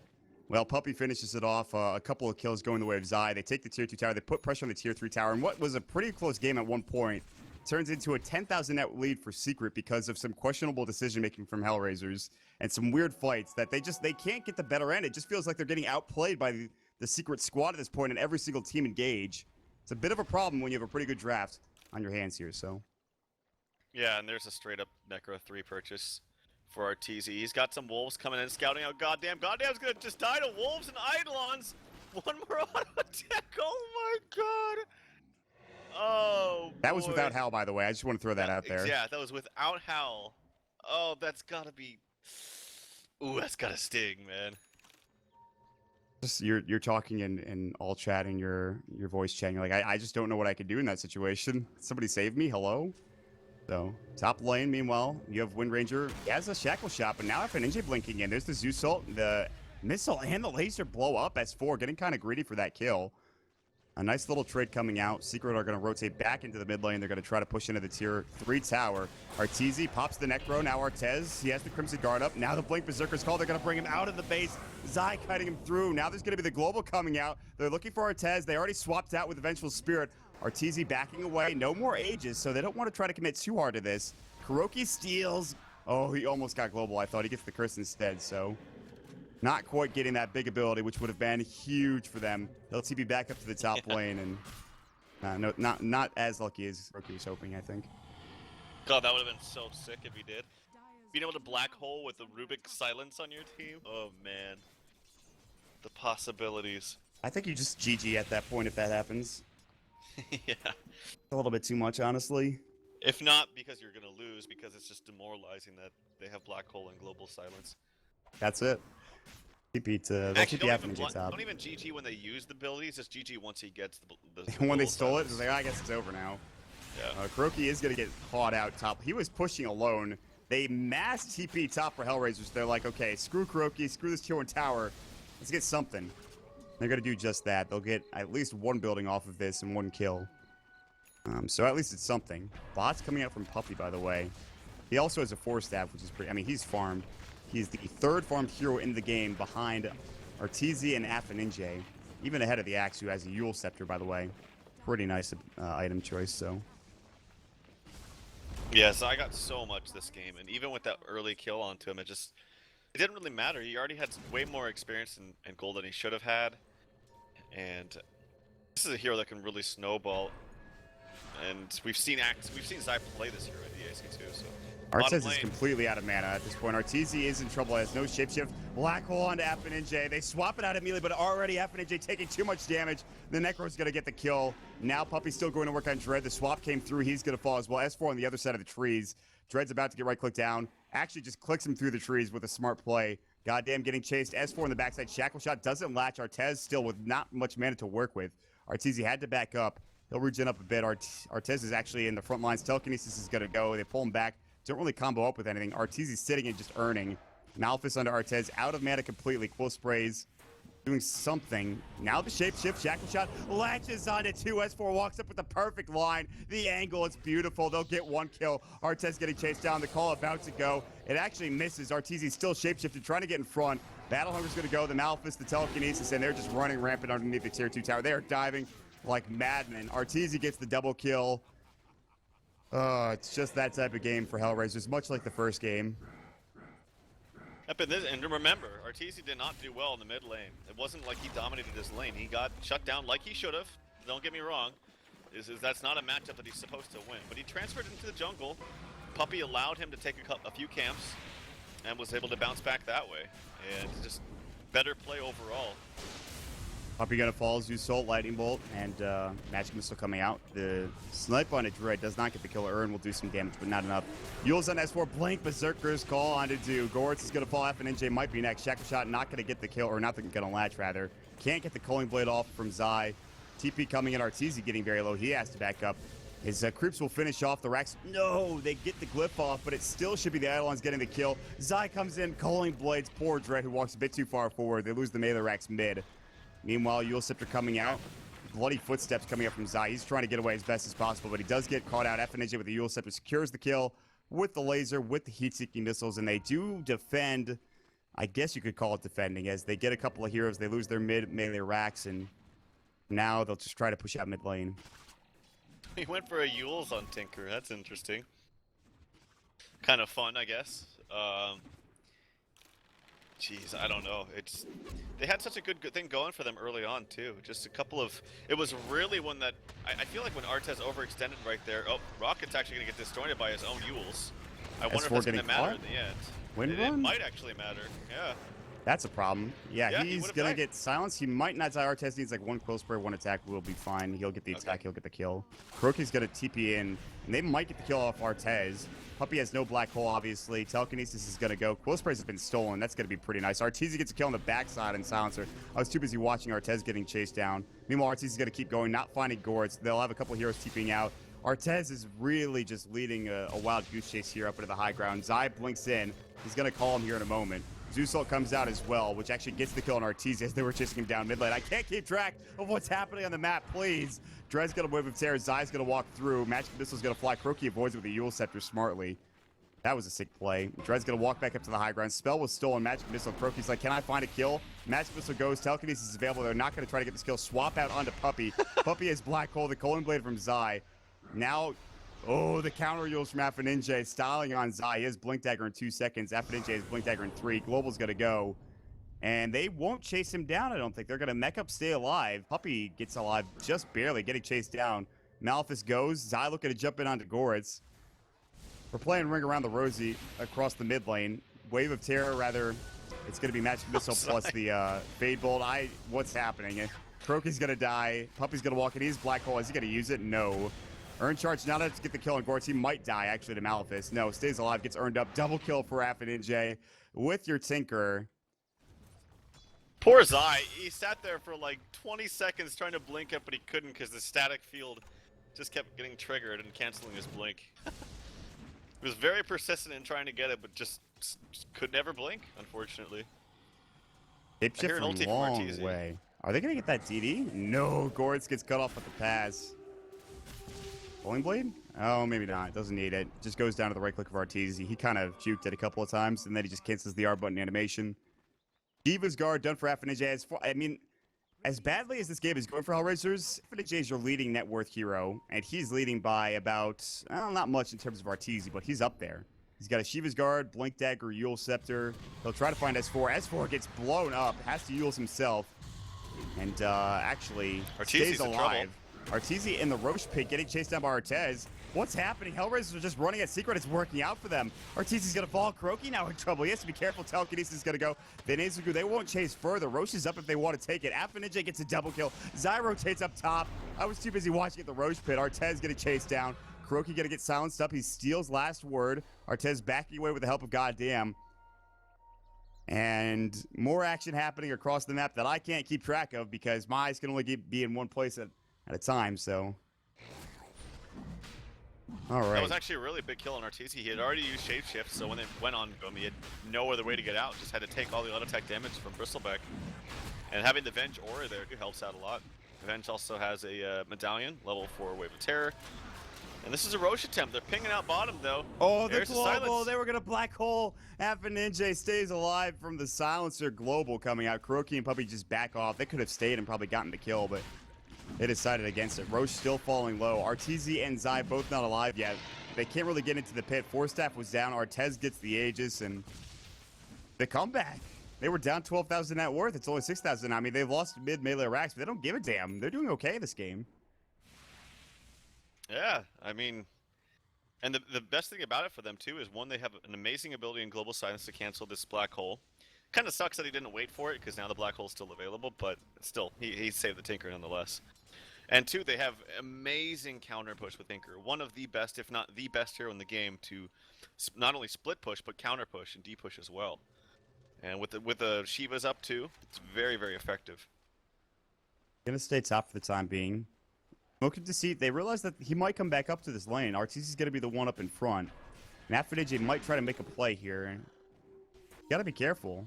well, Puppy finishes it off. A couple of kills going the way of Zai. They take the tier 2 tower. They put pressure on the tier 3 tower, and what was a pretty close game at one point turns into a 10,000 net lead for Secret because of some questionable decision-making from HellRaisers and some weird fights that they can't get the better end. It just feels like they're getting outplayed by the Secret squad at this point, and every single team engage. It's a bit of a problem when you have a pretty good draft on your hands here, so. Yeah, and there's a straight-up Necro 3 purchase for Arteezy. He's got some wolves coming in, scouting out Goddamn. Goddamn's gonna just die to wolves and Eidolons. One more auto attack. Oh my god. Oh, that was boy. without Hal, by the way. I just want to throw that out there. Yeah, that was without Hal. Oh, that's gotta be... Ooh, that's gotta sting, man. Just you're talking in all chat and your voice chat. You're like, I just don't know what I could do in that situation. Somebody save me. Hello. So top lane. Meanwhile, you have Wind Ranger. He has a shackle shot, but now after Ninja blinking in, there's the Zeus ult, the missile, and the laser blow up. S4 getting kind of greedy for that kill. A nice little trade coming out. Secret are going to rotate back into the mid lane. They're going to try to push into the tier 3 tower. Arteezy pops the Necro. Now Artez. He has the Crimson Guard up. Now the Blink Berserker's call. They're going to bring him out of the base. Zai cutting him through. Now there's going to be the Global coming out. They're looking for Artez. They already swapped out with the Vengeful Spirit. Arteezy backing away. No more Aegis, so they don't want to try to commit too hard to this. Kuroki steals. Oh, he almost got Global. I thought he gets the curse instead, so. Not quite getting that big ability, which would have been huge for them. They'll TP back up to the top lane, and not as lucky as Roku was hoping, I think. God, that would have been so sick if he did. Being able to black hole with the Rubik silence on your team. Oh man, the possibilities. I think you just GG at that point if that happens. Yeah. A little bit too much, honestly. If not, because you're gonna lose, because it's just demoralizing that they have black hole and global silence. That's it. TP to they'll Actually, TP FNJ top. don't even GG when they use the abilities. Just GG once he gets the When they global stole it, silence. it's like, I guess it's over now. Yeah. Kuroki is going to get caught out top. He was pushing alone. They mass TP top for HellRaisers. They're like, okay, screw Kuroki, screw this tier 1 tower. Let's get something. They're going to do just that. They'll get at least one building off of this and one kill. So at least it's something. Bot's coming out from Puppy, by the way. He also has a 4-staff, which is pretty... I mean, he's farmed. He's the 3rd farmed hero in the game behind Arteezy and Afaninja. Even ahead of the Axe, who has a Yule Scepter, by the way. Pretty nice item choice, so... Yes, I got so much this game, and even with that early kill onto him, it didn't really matter. He already had way more experience and gold than he should have had, and this is a hero that can really snowball. And we've seen Zai play this hero at the AC too. So Artez is completely out of mana at this point. Arteezy is in trouble, has no shapeshift. Black hole onto Afaninja. They swap it out immediately, but already Afaninja taking too much damage. The Necro's gonna get the kill. Now Puppy's still going to work on Dread. The swap came through, he's gonna fall as well. S4 on the other side of the trees. Dread's about to get right click down. Actually just clicks him through the trees with a smart play. Goddamn getting chased. S4 on the backside. Shackle shot doesn't latch. Artez still with not much mana to work with. Arteezy had to back up. He'll regen up a bit. Artez is actually in the front lines. Telekinesis is gonna go. They pull him back. Don't really combo up with anything. Arteezy's sitting and just earning. Malphus under Artez, out of mana completely. Quill sprays, doing something. Now the shapeshift, shackle shot, latches onto 2. S4 walks up with the perfect line. The angle, it's beautiful. They'll get one kill. Artez getting chased down. The call about to go. It actually misses. Arteezy's still shapeshifted, trying to get in front. Battle Hunger's gonna go. The Malphus, the telekinesis, and they're just running rampant underneath the tier 2 tower. They are diving like madmen. Arteezy gets the double kill. It's just that type of game for HellRaisers, much like the first game. And remember, Arteezy did not do well in the mid lane. It wasn't like he dominated his lane. He got shut down like he should have. Don't get me wrong. That's not a matchup that he's supposed to win. But he transferred into the jungle. Puppy allowed him to take a few camps and was able to bounce back that way. And just better play overall. Puppy gonna fall, Zeus Salt, Lightning Bolt, and Magic Missile coming out. The snipe on a Dread does not get the kill. Ern will do some damage, but not enough. Yule's on S4, Blink, Berserker's call onto Do. Goritz is gonna fall, Afaninja might be next. Shackle shot not gonna get the kill, or not gonna latch rather. Can't get the Culling Blade off from Zai. TP coming in, Arteezy getting very low. He has to back up. His creeps will finish off the racks. No, they get the glyph off, but it still should be the Eidolons getting the kill. Zai comes in, Culling Blades, poor Dread, who walks a bit too far forward. They lose the melee racks mid. Meanwhile, Yule Scepter coming out. Bloody footsteps coming up from Zai. He's trying to get away as best as possible, but he does get caught out. Afaninja with the Yule Scepter secures the kill with the laser, with the heat-seeking missiles, and they do defend. I guess you could call it defending, as they get a couple of heroes. They lose their mid melee racks, and now they'll just try to push out mid lane. He went for a Yule's on Tinker. That's interesting. Kind of fun, I guess. Jeez, I don't know. They had such a good thing going for them early on too. Just a couple of. It was really one that I feel like when Artez overextended right there. Oh, Rocket's actually gonna get distorted by his own Yules. I wonder if that's gonna matter in the end. It might actually matter. Yeah. That's a problem. Yeah, he he's gonna get silenced. He might not die. Artez needs like one quill spray, one attack. Will be fine. He'll get the attack. He'll get the kill. Kuroki's gonna TP in, and they might get the kill off Artez. Puppy has no black hole, obviously. Telekinesis is gonna go. Quill sprays has been stolen. That's gonna be pretty nice. Arteezy gets a kill on the backside and silencer. I was too busy watching Artez getting chased down. Meanwhile, Arteezy's gonna keep going, not finding Goritz. They'll have a couple heroes TPing out. Artez is really just leading a wild goose chase here up into the high ground. Zai blinks in. He's gonna call him here in a moment. Zeusalt comes out as well, which actually gets the kill on Arteezy as they were chasing him down mid lane. I can't keep track of what's happening on the map, please. Dread's gonna wave of terror. Zai's gonna walk through. Magic Missile's gonna fly. Kuroki avoids it with the Yule Scepter smartly. That was a sick play. Dread's gonna walk back up to the high ground. Spell was stolen. Magic Missile. Kuroki's like, can I find a kill? Magic Missile goes. Telekinesis is available. They're not gonna try to get this kill. Swap out onto Puppy. Puppy has Black Hole. The Culling Blade from Zai. Now, oh, the counter Yules from Afaninja styling on Zai. He has Blink Dagger in 2 seconds. Afaninja has Blink Dagger in 3. Global's gonna go. And they won't chase him down, I don't think. They're going to mech up, stay alive. Puppey gets alive just barely, getting chased down. Malphus goes. Zai looking to jump in onto Goritz. We're playing Ring Around the Rosie across the mid lane. Wave of Terror, rather. It's going to be Magic Missile plus the Fade Bolt. What's happening? Croaky's going to die. Puppey's going to walk in. He's Black Hole. Is he going to use it? No. Earn charge now to get the kill on Goritz. He might die, actually, to Malphus. No, stays alive, gets earned up. Double kill for Affinij with your Tinker. Poor Zai. He sat there for like 20 seconds trying to blink it, but he couldn't because the static field just kept getting triggered and canceling his blink. He was very persistent in trying to get it, but just could never blink, unfortunately. Shape shift from long way. Are they going to get that DD? No, Goritz gets cut off at the pass. Bowling Blade? Oh, maybe not. Doesn't need it. Just goes down to the right click of Arteezy. He kind of juked it a couple of times, and then he just cancels the R button animation. Diva's Guard done for Affinij. I mean, as badly as this game is going for HellRaisers, Affinij is your leading net worth hero, and he's leading by about, well, not much in terms of Arteezy, but he's up there. He's got a Shiva's Guard, Blink Dagger, Yule Scepter. He'll try to find S4. S4 gets blown up, has to Yules himself, and actually stays alive. Arteezy in the Roche pit getting chased down by Artez. What's happening? HellRaisers are just running at secret. It's working out for them. Arteezy's going to fall. Croaky now in trouble. He has to be careful. Telekinesis is going to go. Venezuela, they won't chase further. Roche is up if they want to take it. Affinij gets a double kill. Zai rotates up top. I was too busy watching at the Roche pit. Artez getting chased down. Croaky going to get silenced up. He steals last word. Artez backing away with the help of Goddamn. And more action happening across the map that I can't keep track of because my eyes can only be in one place at a time, so. All right. That was actually a really big kill on Arteezy. He had already used Shapeshift, so when they went on him, he had no other way to get out. Just had to take all the auto attack damage from Bristleback. And having the Venge aura there helps out a lot. Venge also has a medallion, level 4 Wave of Terror. And this is a Roche attempt. They're pinging out bottom, though. Oh, the global. They were going to black hole. Affinij stays alive from the silencer global coming out. Croaky and Puppey just back off. They could have stayed and probably gotten the kill, but they decided against it. Roche still falling low. Arteezy and Zai both not alive yet. They can't really get into the pit. Forstaff was down. Artez gets the Aegis, and the comeback. They were down 12,000 net worth. It's only 6,000. I mean, they've lost mid-melee racks, but they don't give a damn. They're doing okay this game. Yeah, I mean, and the best thing about it for them, too, is one, they have an amazing ability in Global Silence to cancel this black hole. Kind of sucks that he didn't wait for it, because now the black hole's still available, but still, he saved the Tinker nonetheless. And two, they have amazing counter push with Tinker. One of the best, if not the best hero in the game to not only split push, but counter push and D-push as well. And with the Shiva's up, too, it's very, very effective. Gonna stay top for the time being. Smoke of Deceit, they realize that he might come back up to this lane. Arteezy's going to be the one up in front. And Affinij might try to make a play here. You got to be careful.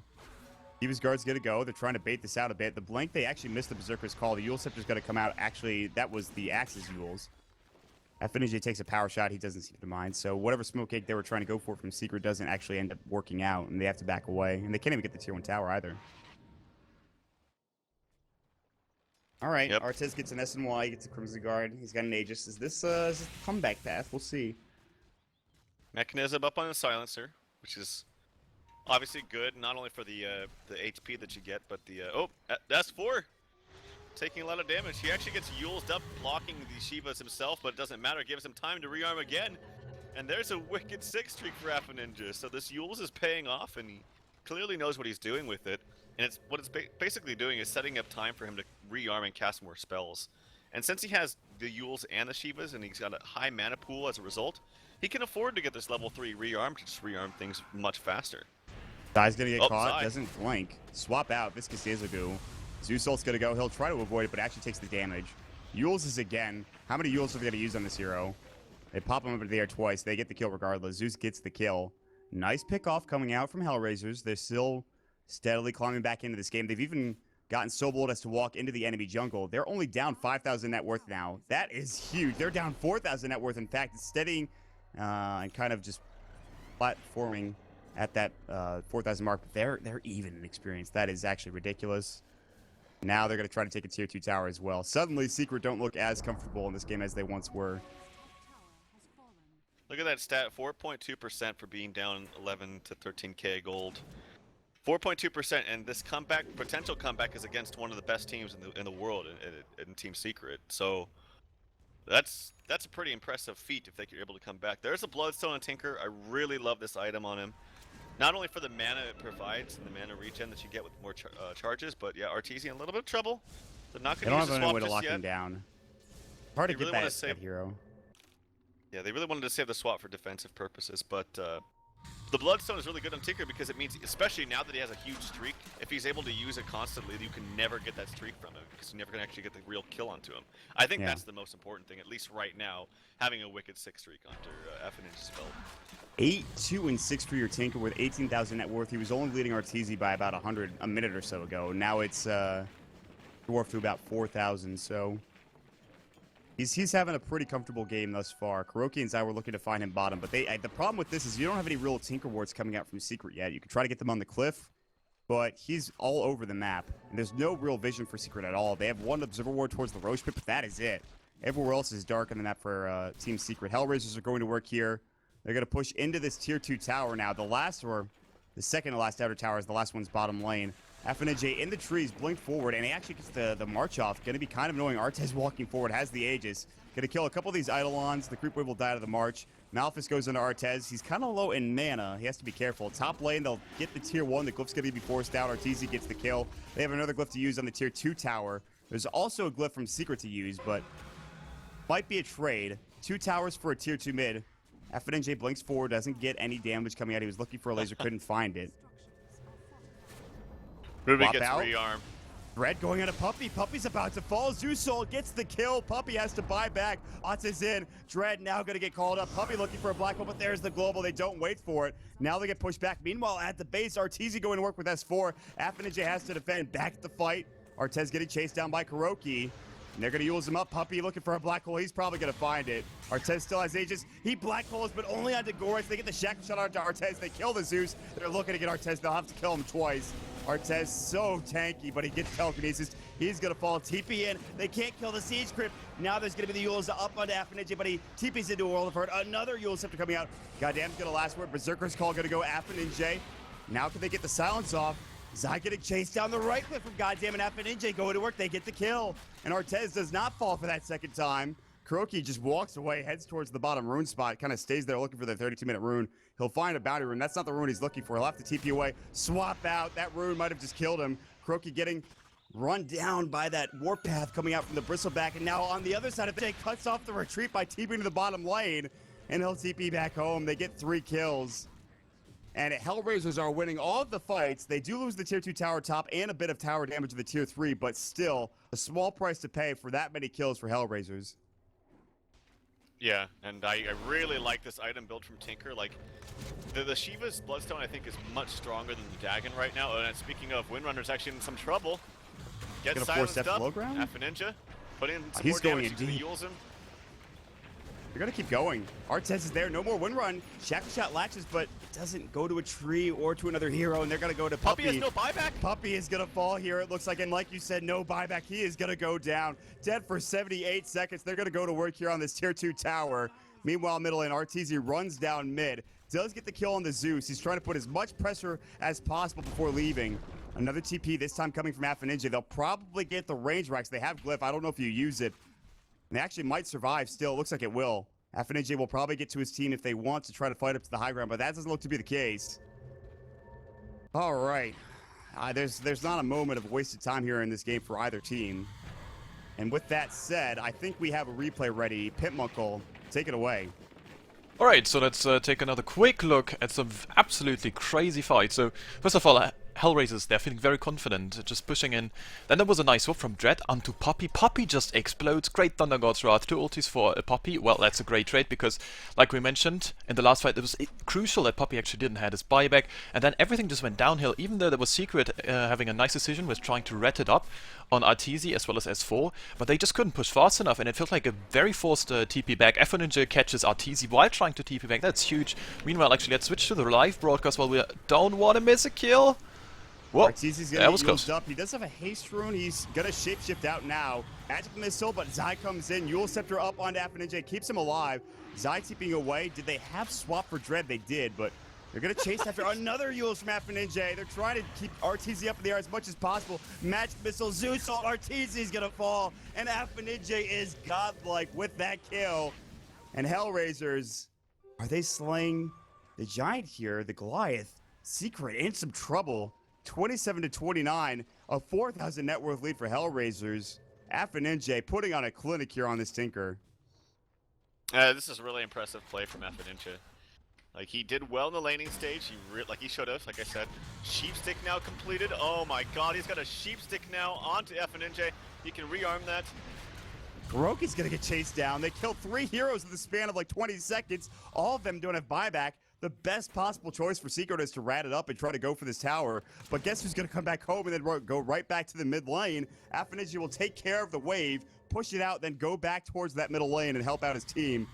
Diva's Guard's going to go. They're trying to bait this out a bit. The Blink, they actually missed the Berserker's call. The Yule Scepter's going to come out. Actually, that was the Axe's Yules. Affinij takes a power shot. He doesn't seem to mind. So whatever smoke cake they were trying to go for from Secret doesn't actually end up working out. And they have to back away. And they can't even get the tier 1 tower either. All right, yep. Artez gets an SNY, he gets a Crimson Guard, he's got an Aegis. Is this the comeback path? We'll see. Mechanism up on the Silencer, which is obviously good, not only for the HP that you get, but the... oh, that's 4! Taking a lot of damage. He actually gets Yulesed up, blocking the Shivas himself, but it doesn't matter. It gives him time to rearm again. And there's a wicked 6 streak for Affinij. So this Yules is paying off, and he clearly knows what he's doing with it. And what it's basically doing is setting up time for him to rearm and cast more spells. And since he has the Yules and the Shivas, and he's got a high mana pool as a result, he can afford to get this level 3 rearm to just rearm things much faster. Zai's gonna get caught, Zai doesn't blink. Swap out, Viscous Dazagu. Zeusult's gonna go, he'll try to avoid it, but actually takes the damage. Yules is again. How many Yules are they gonna use on this hero? They pop him up into the air twice, they get the kill regardless. Zeus gets the kill. Nice pick off coming out from HellRaisers. They're still steadily climbing back into this game. They've even gotten so bold as to walk into the enemy jungle. They're only down 5,000 net worth now. That is huge. They're down 4,000 net worth. In fact, it's steadying and kind of just platforming at that 4,000 mark. But they're even in experience. That is actually ridiculous. Now they're going to try to take a tier 2 tower as well. Suddenly, Secret don't look as comfortable in this game as they once were. Look at that stat, 4.2% for being down 11 to 13k gold. 4.2%, and this potential comeback is against one of the best teams in the world in Team Secret. So that's a pretty impressive feat if they're able to come back. There's a Bloodstone and Tinker. I really love this item on him. Not only for the mana it provides and the mana regen that you get with more charges, but yeah, Arteezy in a little bit of trouble. They're not going to use the swap any way to just lock yet. him down. Hard to They get really that hero. Yeah, they really wanted to save the swap for defensive purposes, but the Bloodstone is really good on Tinker because it means, especially now that he has a huge streak, if he's able to use it constantly, you can never get that streak from him because you're never going to actually get the real kill onto him. I think that's the most important thing, at least right now, having a wicked 6 streak onto FNH's belt. 8-2 and 6 for your Tinker with 18,000 net worth. He was only leading Arteezy by about 100 a minute or so ago. Now it's dwarfed to about 4,000. So he's having a pretty comfortable game thus far. Kuroki and Zai were looking to find him bottom, but the problem with this is you don't have any real Tinker wards coming out from Secret yet. You can try to get them on the cliff, but he's all over the map, and there's no real vision for Secret at all. They have one observer ward towards the Roche pit, but that is it. Everywhere else is dark on the map for Team Secret. HellRaisers are going to work here. They're going to push into this tier 2 tower now. The second to last outer tower is the last one's bottom lane. FNJ in the trees, blinked forward, and he actually gets the march off. Going to be kind of annoying. Artez walking forward, has the Aegis. Going to kill a couple of these Eidolons. The creep wave will die to the march. Malphus goes into Artez. He's kind of low in mana. He has to be careful. Top lane, they'll get the tier 1. The glyph's going to be forced out. Arteezy gets the kill. They have another glyph to use on the tier 2 tower. There's also a glyph from Secret to use, but might be a trade. 2 towers for a tier 2 mid. FNJ blinks forward, doesn't get any damage coming out. He was looking for a laser, couldn't find it. Ruby Swap gets out. rearmed. Red going on a Puppey. Puppey's about to fall. Zeusol gets the kill. Puppey has to buy back. Otz is in. Dread now going to get called up. Puppey looking for a black hole, but there's the global. They don't wait for it. Now they get pushed back. Meanwhile, at the base, Arteezy going to work with S4. FNJ has to defend. Back at the fight. Artez getting chased down by Kuroki. And they're going to use him up. Puppey looking for a black hole. He's probably going to find it. Artez still has Aegis. He black holes, but only onto Gorex. They get the shackle shot onto Artez. They kill the Zeus. They're looking to get Artez. They'll have to kill him twice. Artez so tanky, but he gets telekinesis. He's going to fall. TP in. They can't kill the Siege Crypt. Now there's going to be the Yules up onto FNJ, but he TP's into a World of Hurt. Another Yule Scepter coming out. Goddamn's going to last word. Berserker's Call going to go FNJ. Now can they get the silence off? Zai getting chased down the right cliff from Goddamn and FNJ going to work. They get the kill. And Artez does not fall for that second time. Kuroki just walks away, heads towards the bottom rune spot, kind of stays there looking for the 32-minute rune. He'll find a bounty rune. That's not the rune he's looking for. He'll have to TP away, swap out. That rune might have just killed him. Kuroki getting run down by that warpath coming out from the bristleback. And now on the other side of it, cuts off the retreat by TPing to the bottom lane. And he'll TP back home. They get 3 kills. And HellRaisers are winning all of the fights. They do lose the tier 2 tower top and a bit of tower damage to the tier 3, but still a small price to pay for that many kills for HellRaisers. Yeah, and I really like this item build from Tinker. Like, the Shiva's Bloodstone, I think, is much stronger than the Dagon right now. And speaking of, Windrunner's actually in some trouble. Get Gonna silenced force that up. low ground? Ninja. Put in some He's more going damage. in He's deep. gonna Yules him. They're going to keep going. Artez is there. No more Windrun. Shackle Shot latches, but doesn't go to a tree or to another hero, and they're going to go to Puppey. Puppey has no buyback. Puppey is going to fall here, it looks like. And like you said, no buyback. He is going to go down. Dead for 78 seconds. They're going to go to work here on this tier 2 tower. Meanwhile, middle lane, Arteezy runs down mid. Does get the kill on the Zeus. He's trying to put as much pressure as possible before leaving. Another TP, this time coming from FNJ. They'll probably get the range racks. They have Glyph. I don't know if you use it. And they actually might survive still. It looks like it will. FNJ will probably get to his team if they want to try to fight up to the high ground, but that doesn't look to be the case. All right. There's not a moment of wasted time here in this game for either team. And with that said, I think we have a replay ready. Pitmunkle, take it away. Alright, so let's take another quick look at some absolutely crazy fights. So, first of all, HellRaisers, they're feeling very confident, just pushing in. Then there was a nice swap from Dread onto Puppey. Puppey just explodes. Great Thunder God's Wrath. 2 ultis for a Puppey. Well, that's a great trade because, like we mentioned in the last fight, it was crucial that Puppey actually didn't have his buyback. And then everything just went downhill, even though there was Secret having a nice decision with trying to rat it up on Arteezy as well as S4. But they just couldn't push fast enough, and it felt like a very forced TP back. FNJ catches Arteezy while trying to TP back. That's huge. Meanwhile, actually, let's switch to the live broadcast while we don't want to miss a kill. Whoa, Arteezy's that gonna was get close. used up. He does have a haste rune. He's gonna shapeshift out now. Magic missile, but Zai comes in. Yule Scepter up onto FNJ, keeps him alive. Zai TPing away. Did they have swap for Dread? They did, but They're going to chase after another Yules from FNJ. They're trying to keep RTZ up in the air as much as possible. Match missile, Zeus ult, RTZ's going to fall. And FNJ is godlike with that kill. And HellRaisers, are they slaying the Giant here, the Goliath? Secret in some trouble. 27-29, a 4,000 net worth lead for HellRaisers. FNJ putting on a clinic here on this Tinker. This is a really impressive play from FNJ. Like, he did well in the laning stage, like he should have, like I said. Sheep stick now completed. Oh my god, he's got a sheep stick now onto FNJ. He can rearm that. Kuroki's gonna get chased down. They killed 3 heroes in the span of like 20 seconds. All of them don't have buyback. The best possible choice for Secret is to rat it up and try to go for this tower. But guess who's gonna come back home and then go right back to the mid lane? FNJ will take care of the wave, push it out, then go back towards that middle lane and help out his team.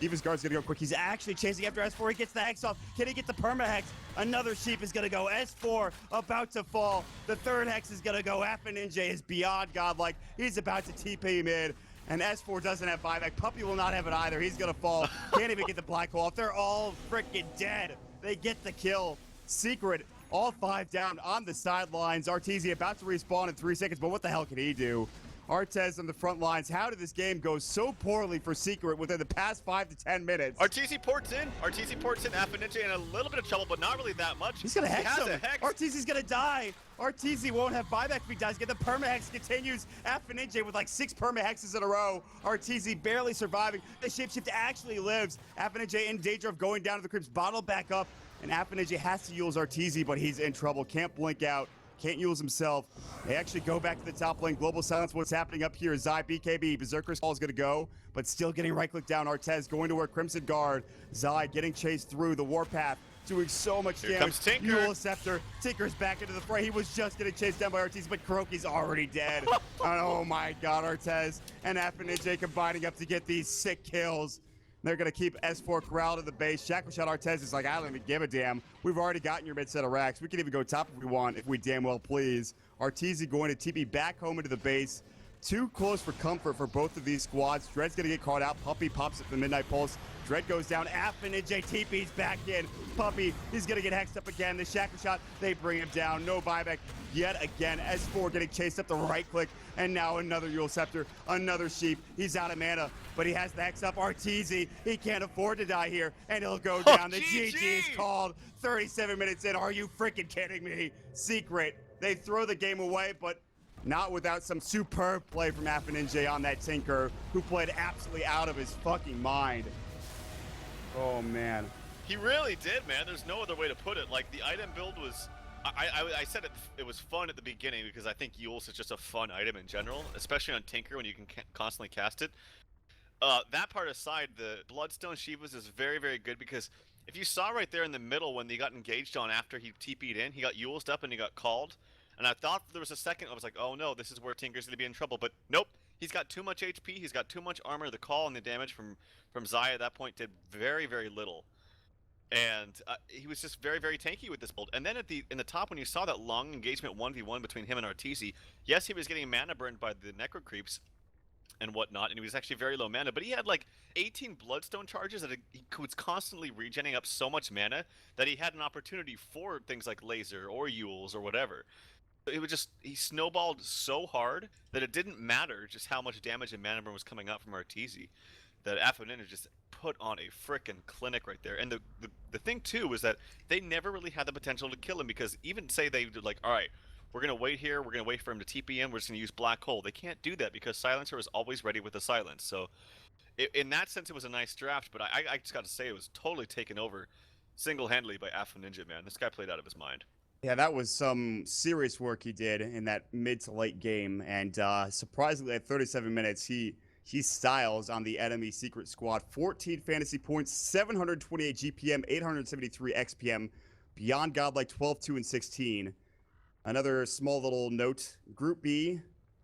Shiva's guard's gonna go quick. He's actually chasing after S4. He gets the Hex off. Can he get the perma Hex? Another Sheep is gonna go. S4 about to fall. The third Hex is gonna go. FNJ is beyond godlike. He's about to TP mid. And S4 doesn't have buyback. Puppey will not have it either. He's gonna fall. Can't even get the black hole off. They're all freaking dead. They get the kill. Secret, all 5 down on the sidelines. RTZ about to respawn in 3 seconds, but what the hell can he do? Artez on the front lines. How did this game go so poorly for Secret within the past 5 to 10 minutes? RTZ ports in. RTZ ports in. FNJ in a little bit of trouble, but not really that much. He's gonna hex him. Hex. RTZ's gonna die. RTZ won't have buyback if he dies. Get the perma hex continues. FNJ with like 6 perma hexes in a row. RTZ barely surviving. The shapeshift actually lives. FNJ in danger of going down to the crypts. Bottle back up. And FNJ has to use RTZ, but he's in trouble. Can't blink out. Can't use himself. They actually go back to the top lane. Global silence. What's happening up here? Zai, BKB. Berserker's Call is going to go, but still getting right click down. Artez going to where Crimson Guard. Zai getting chased through the Warpath, doing so much Here damage. comes Tinker. Eula Scepter. Tinker's back into the fray. He was just getting chased down by Artez, but Kuroki's already dead. And oh my god, Artez and FNJ combining up to get these sick kills. They're going to keep S4 corralled in the base. Shackle Shot Artez is like, I don't even give a damn. We've already gotten your mid set of racks. We can even go top if we want, if we damn well please. Arteezy going to TP back home into the base. Too close for comfort for both of these squads. Dread's going to get caught out. Puppey pops at the Midnight Pulse. Dread goes down. FNJ TP's back in. Puppey, he's going to get hexed up again. The Shackle Shot, they bring him down. No buyback yet again. S4 getting chased up the right click. And now another Eula Scepter, another Sheep. He's out of mana, but he has the Hex up. Arteezy, he can't afford to die here, and he'll go down. The GG is called. 37 minutes in. Are you freaking kidding me? Secret. They throw the game away, but not without some superb play from FNJ on that Tinker, who played absolutely out of his fucking mind. Oh, man. He really did, man. There's no other way to put it. Like, the item build was... I said it was fun at the beginning because I think Yules is just a fun item in general, especially on Tinker when you can constantly cast it. That part aside, the Bloodstone Shivas is very, very good because if you saw right there in the middle when they got engaged on after he TP'd in, he got Yules'd up and he got called. And I thought there was a second, I was like, oh no, this is where Tinker's going to be in trouble. But nope, he's got too much HP, he's got too much armor. The call and the damage from Zaya at that point did very, very little. And he was just very, very tanky with this build. And then in the top, when you saw that long engagement 1v1 between him and Arteezy, yes, he was getting mana burned by the Necro Creeps and whatnot, and he was actually very low mana, but he had like 18 Bloodstone charges that he was constantly regenerating up so much mana that he had an opportunity for things like Laser or Yules or whatever. It was just, he snowballed so hard that it didn't matter just how much damage and mana burn was coming out from Arteezy. That FNJ just put on a frickin' clinic right there. And the thing too was that they never really had the potential to kill him, because even say they did like, alright, we're gonna wait here, we're gonna wait for him to TP in, we're just gonna use Black Hole. They can't do that because Silencer is always ready with a silence. So in that sense it was a nice draft, but I just gotta say it was totally taken over single-handedly by FNJ, man. This guy played out of his mind. Yeah, that was some serious work he did in that mid to late game, and surprisingly at 37 minutes he styles on the enemy Secret squad. 14 fantasy points, 728 GPM, 873 XPM, beyond godlike 12, 2, and 16. Another small little note, Group B,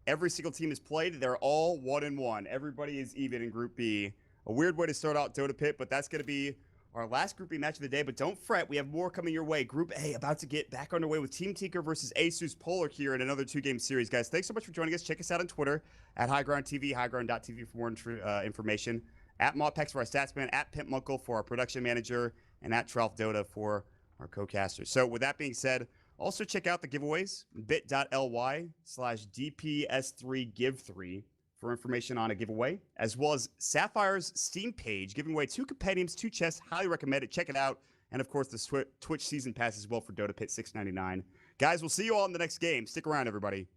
every single team is played. They're all 1-1. Everybody is even in Group B. A weird way to start out DotaPit, but that's going to be our last Group B match of the day. But don't fret, we have more coming your way. Group A about to get back underway with Team Tinker versus Asus Polar here in another 2-game series. Guys, thanks so much for joining us. Check us out on Twitter at HighGroundTV, highground.tv for more information. At Mawpex for our stats man, at PimpMunkle for our production manager, and at Trolf Dota for our co-casters. So with that being said, also check out the giveaways, bit.ly/DPS3give3 for information on a giveaway, as well as Sapphire's Steam page, giving away 2 compendiums, 2 chests. Highly recommend it. Check it out. And of course, the Twitch season pass as well for DotaPit, $6.99. Guys, we'll see you all in the next game. Stick around, everybody.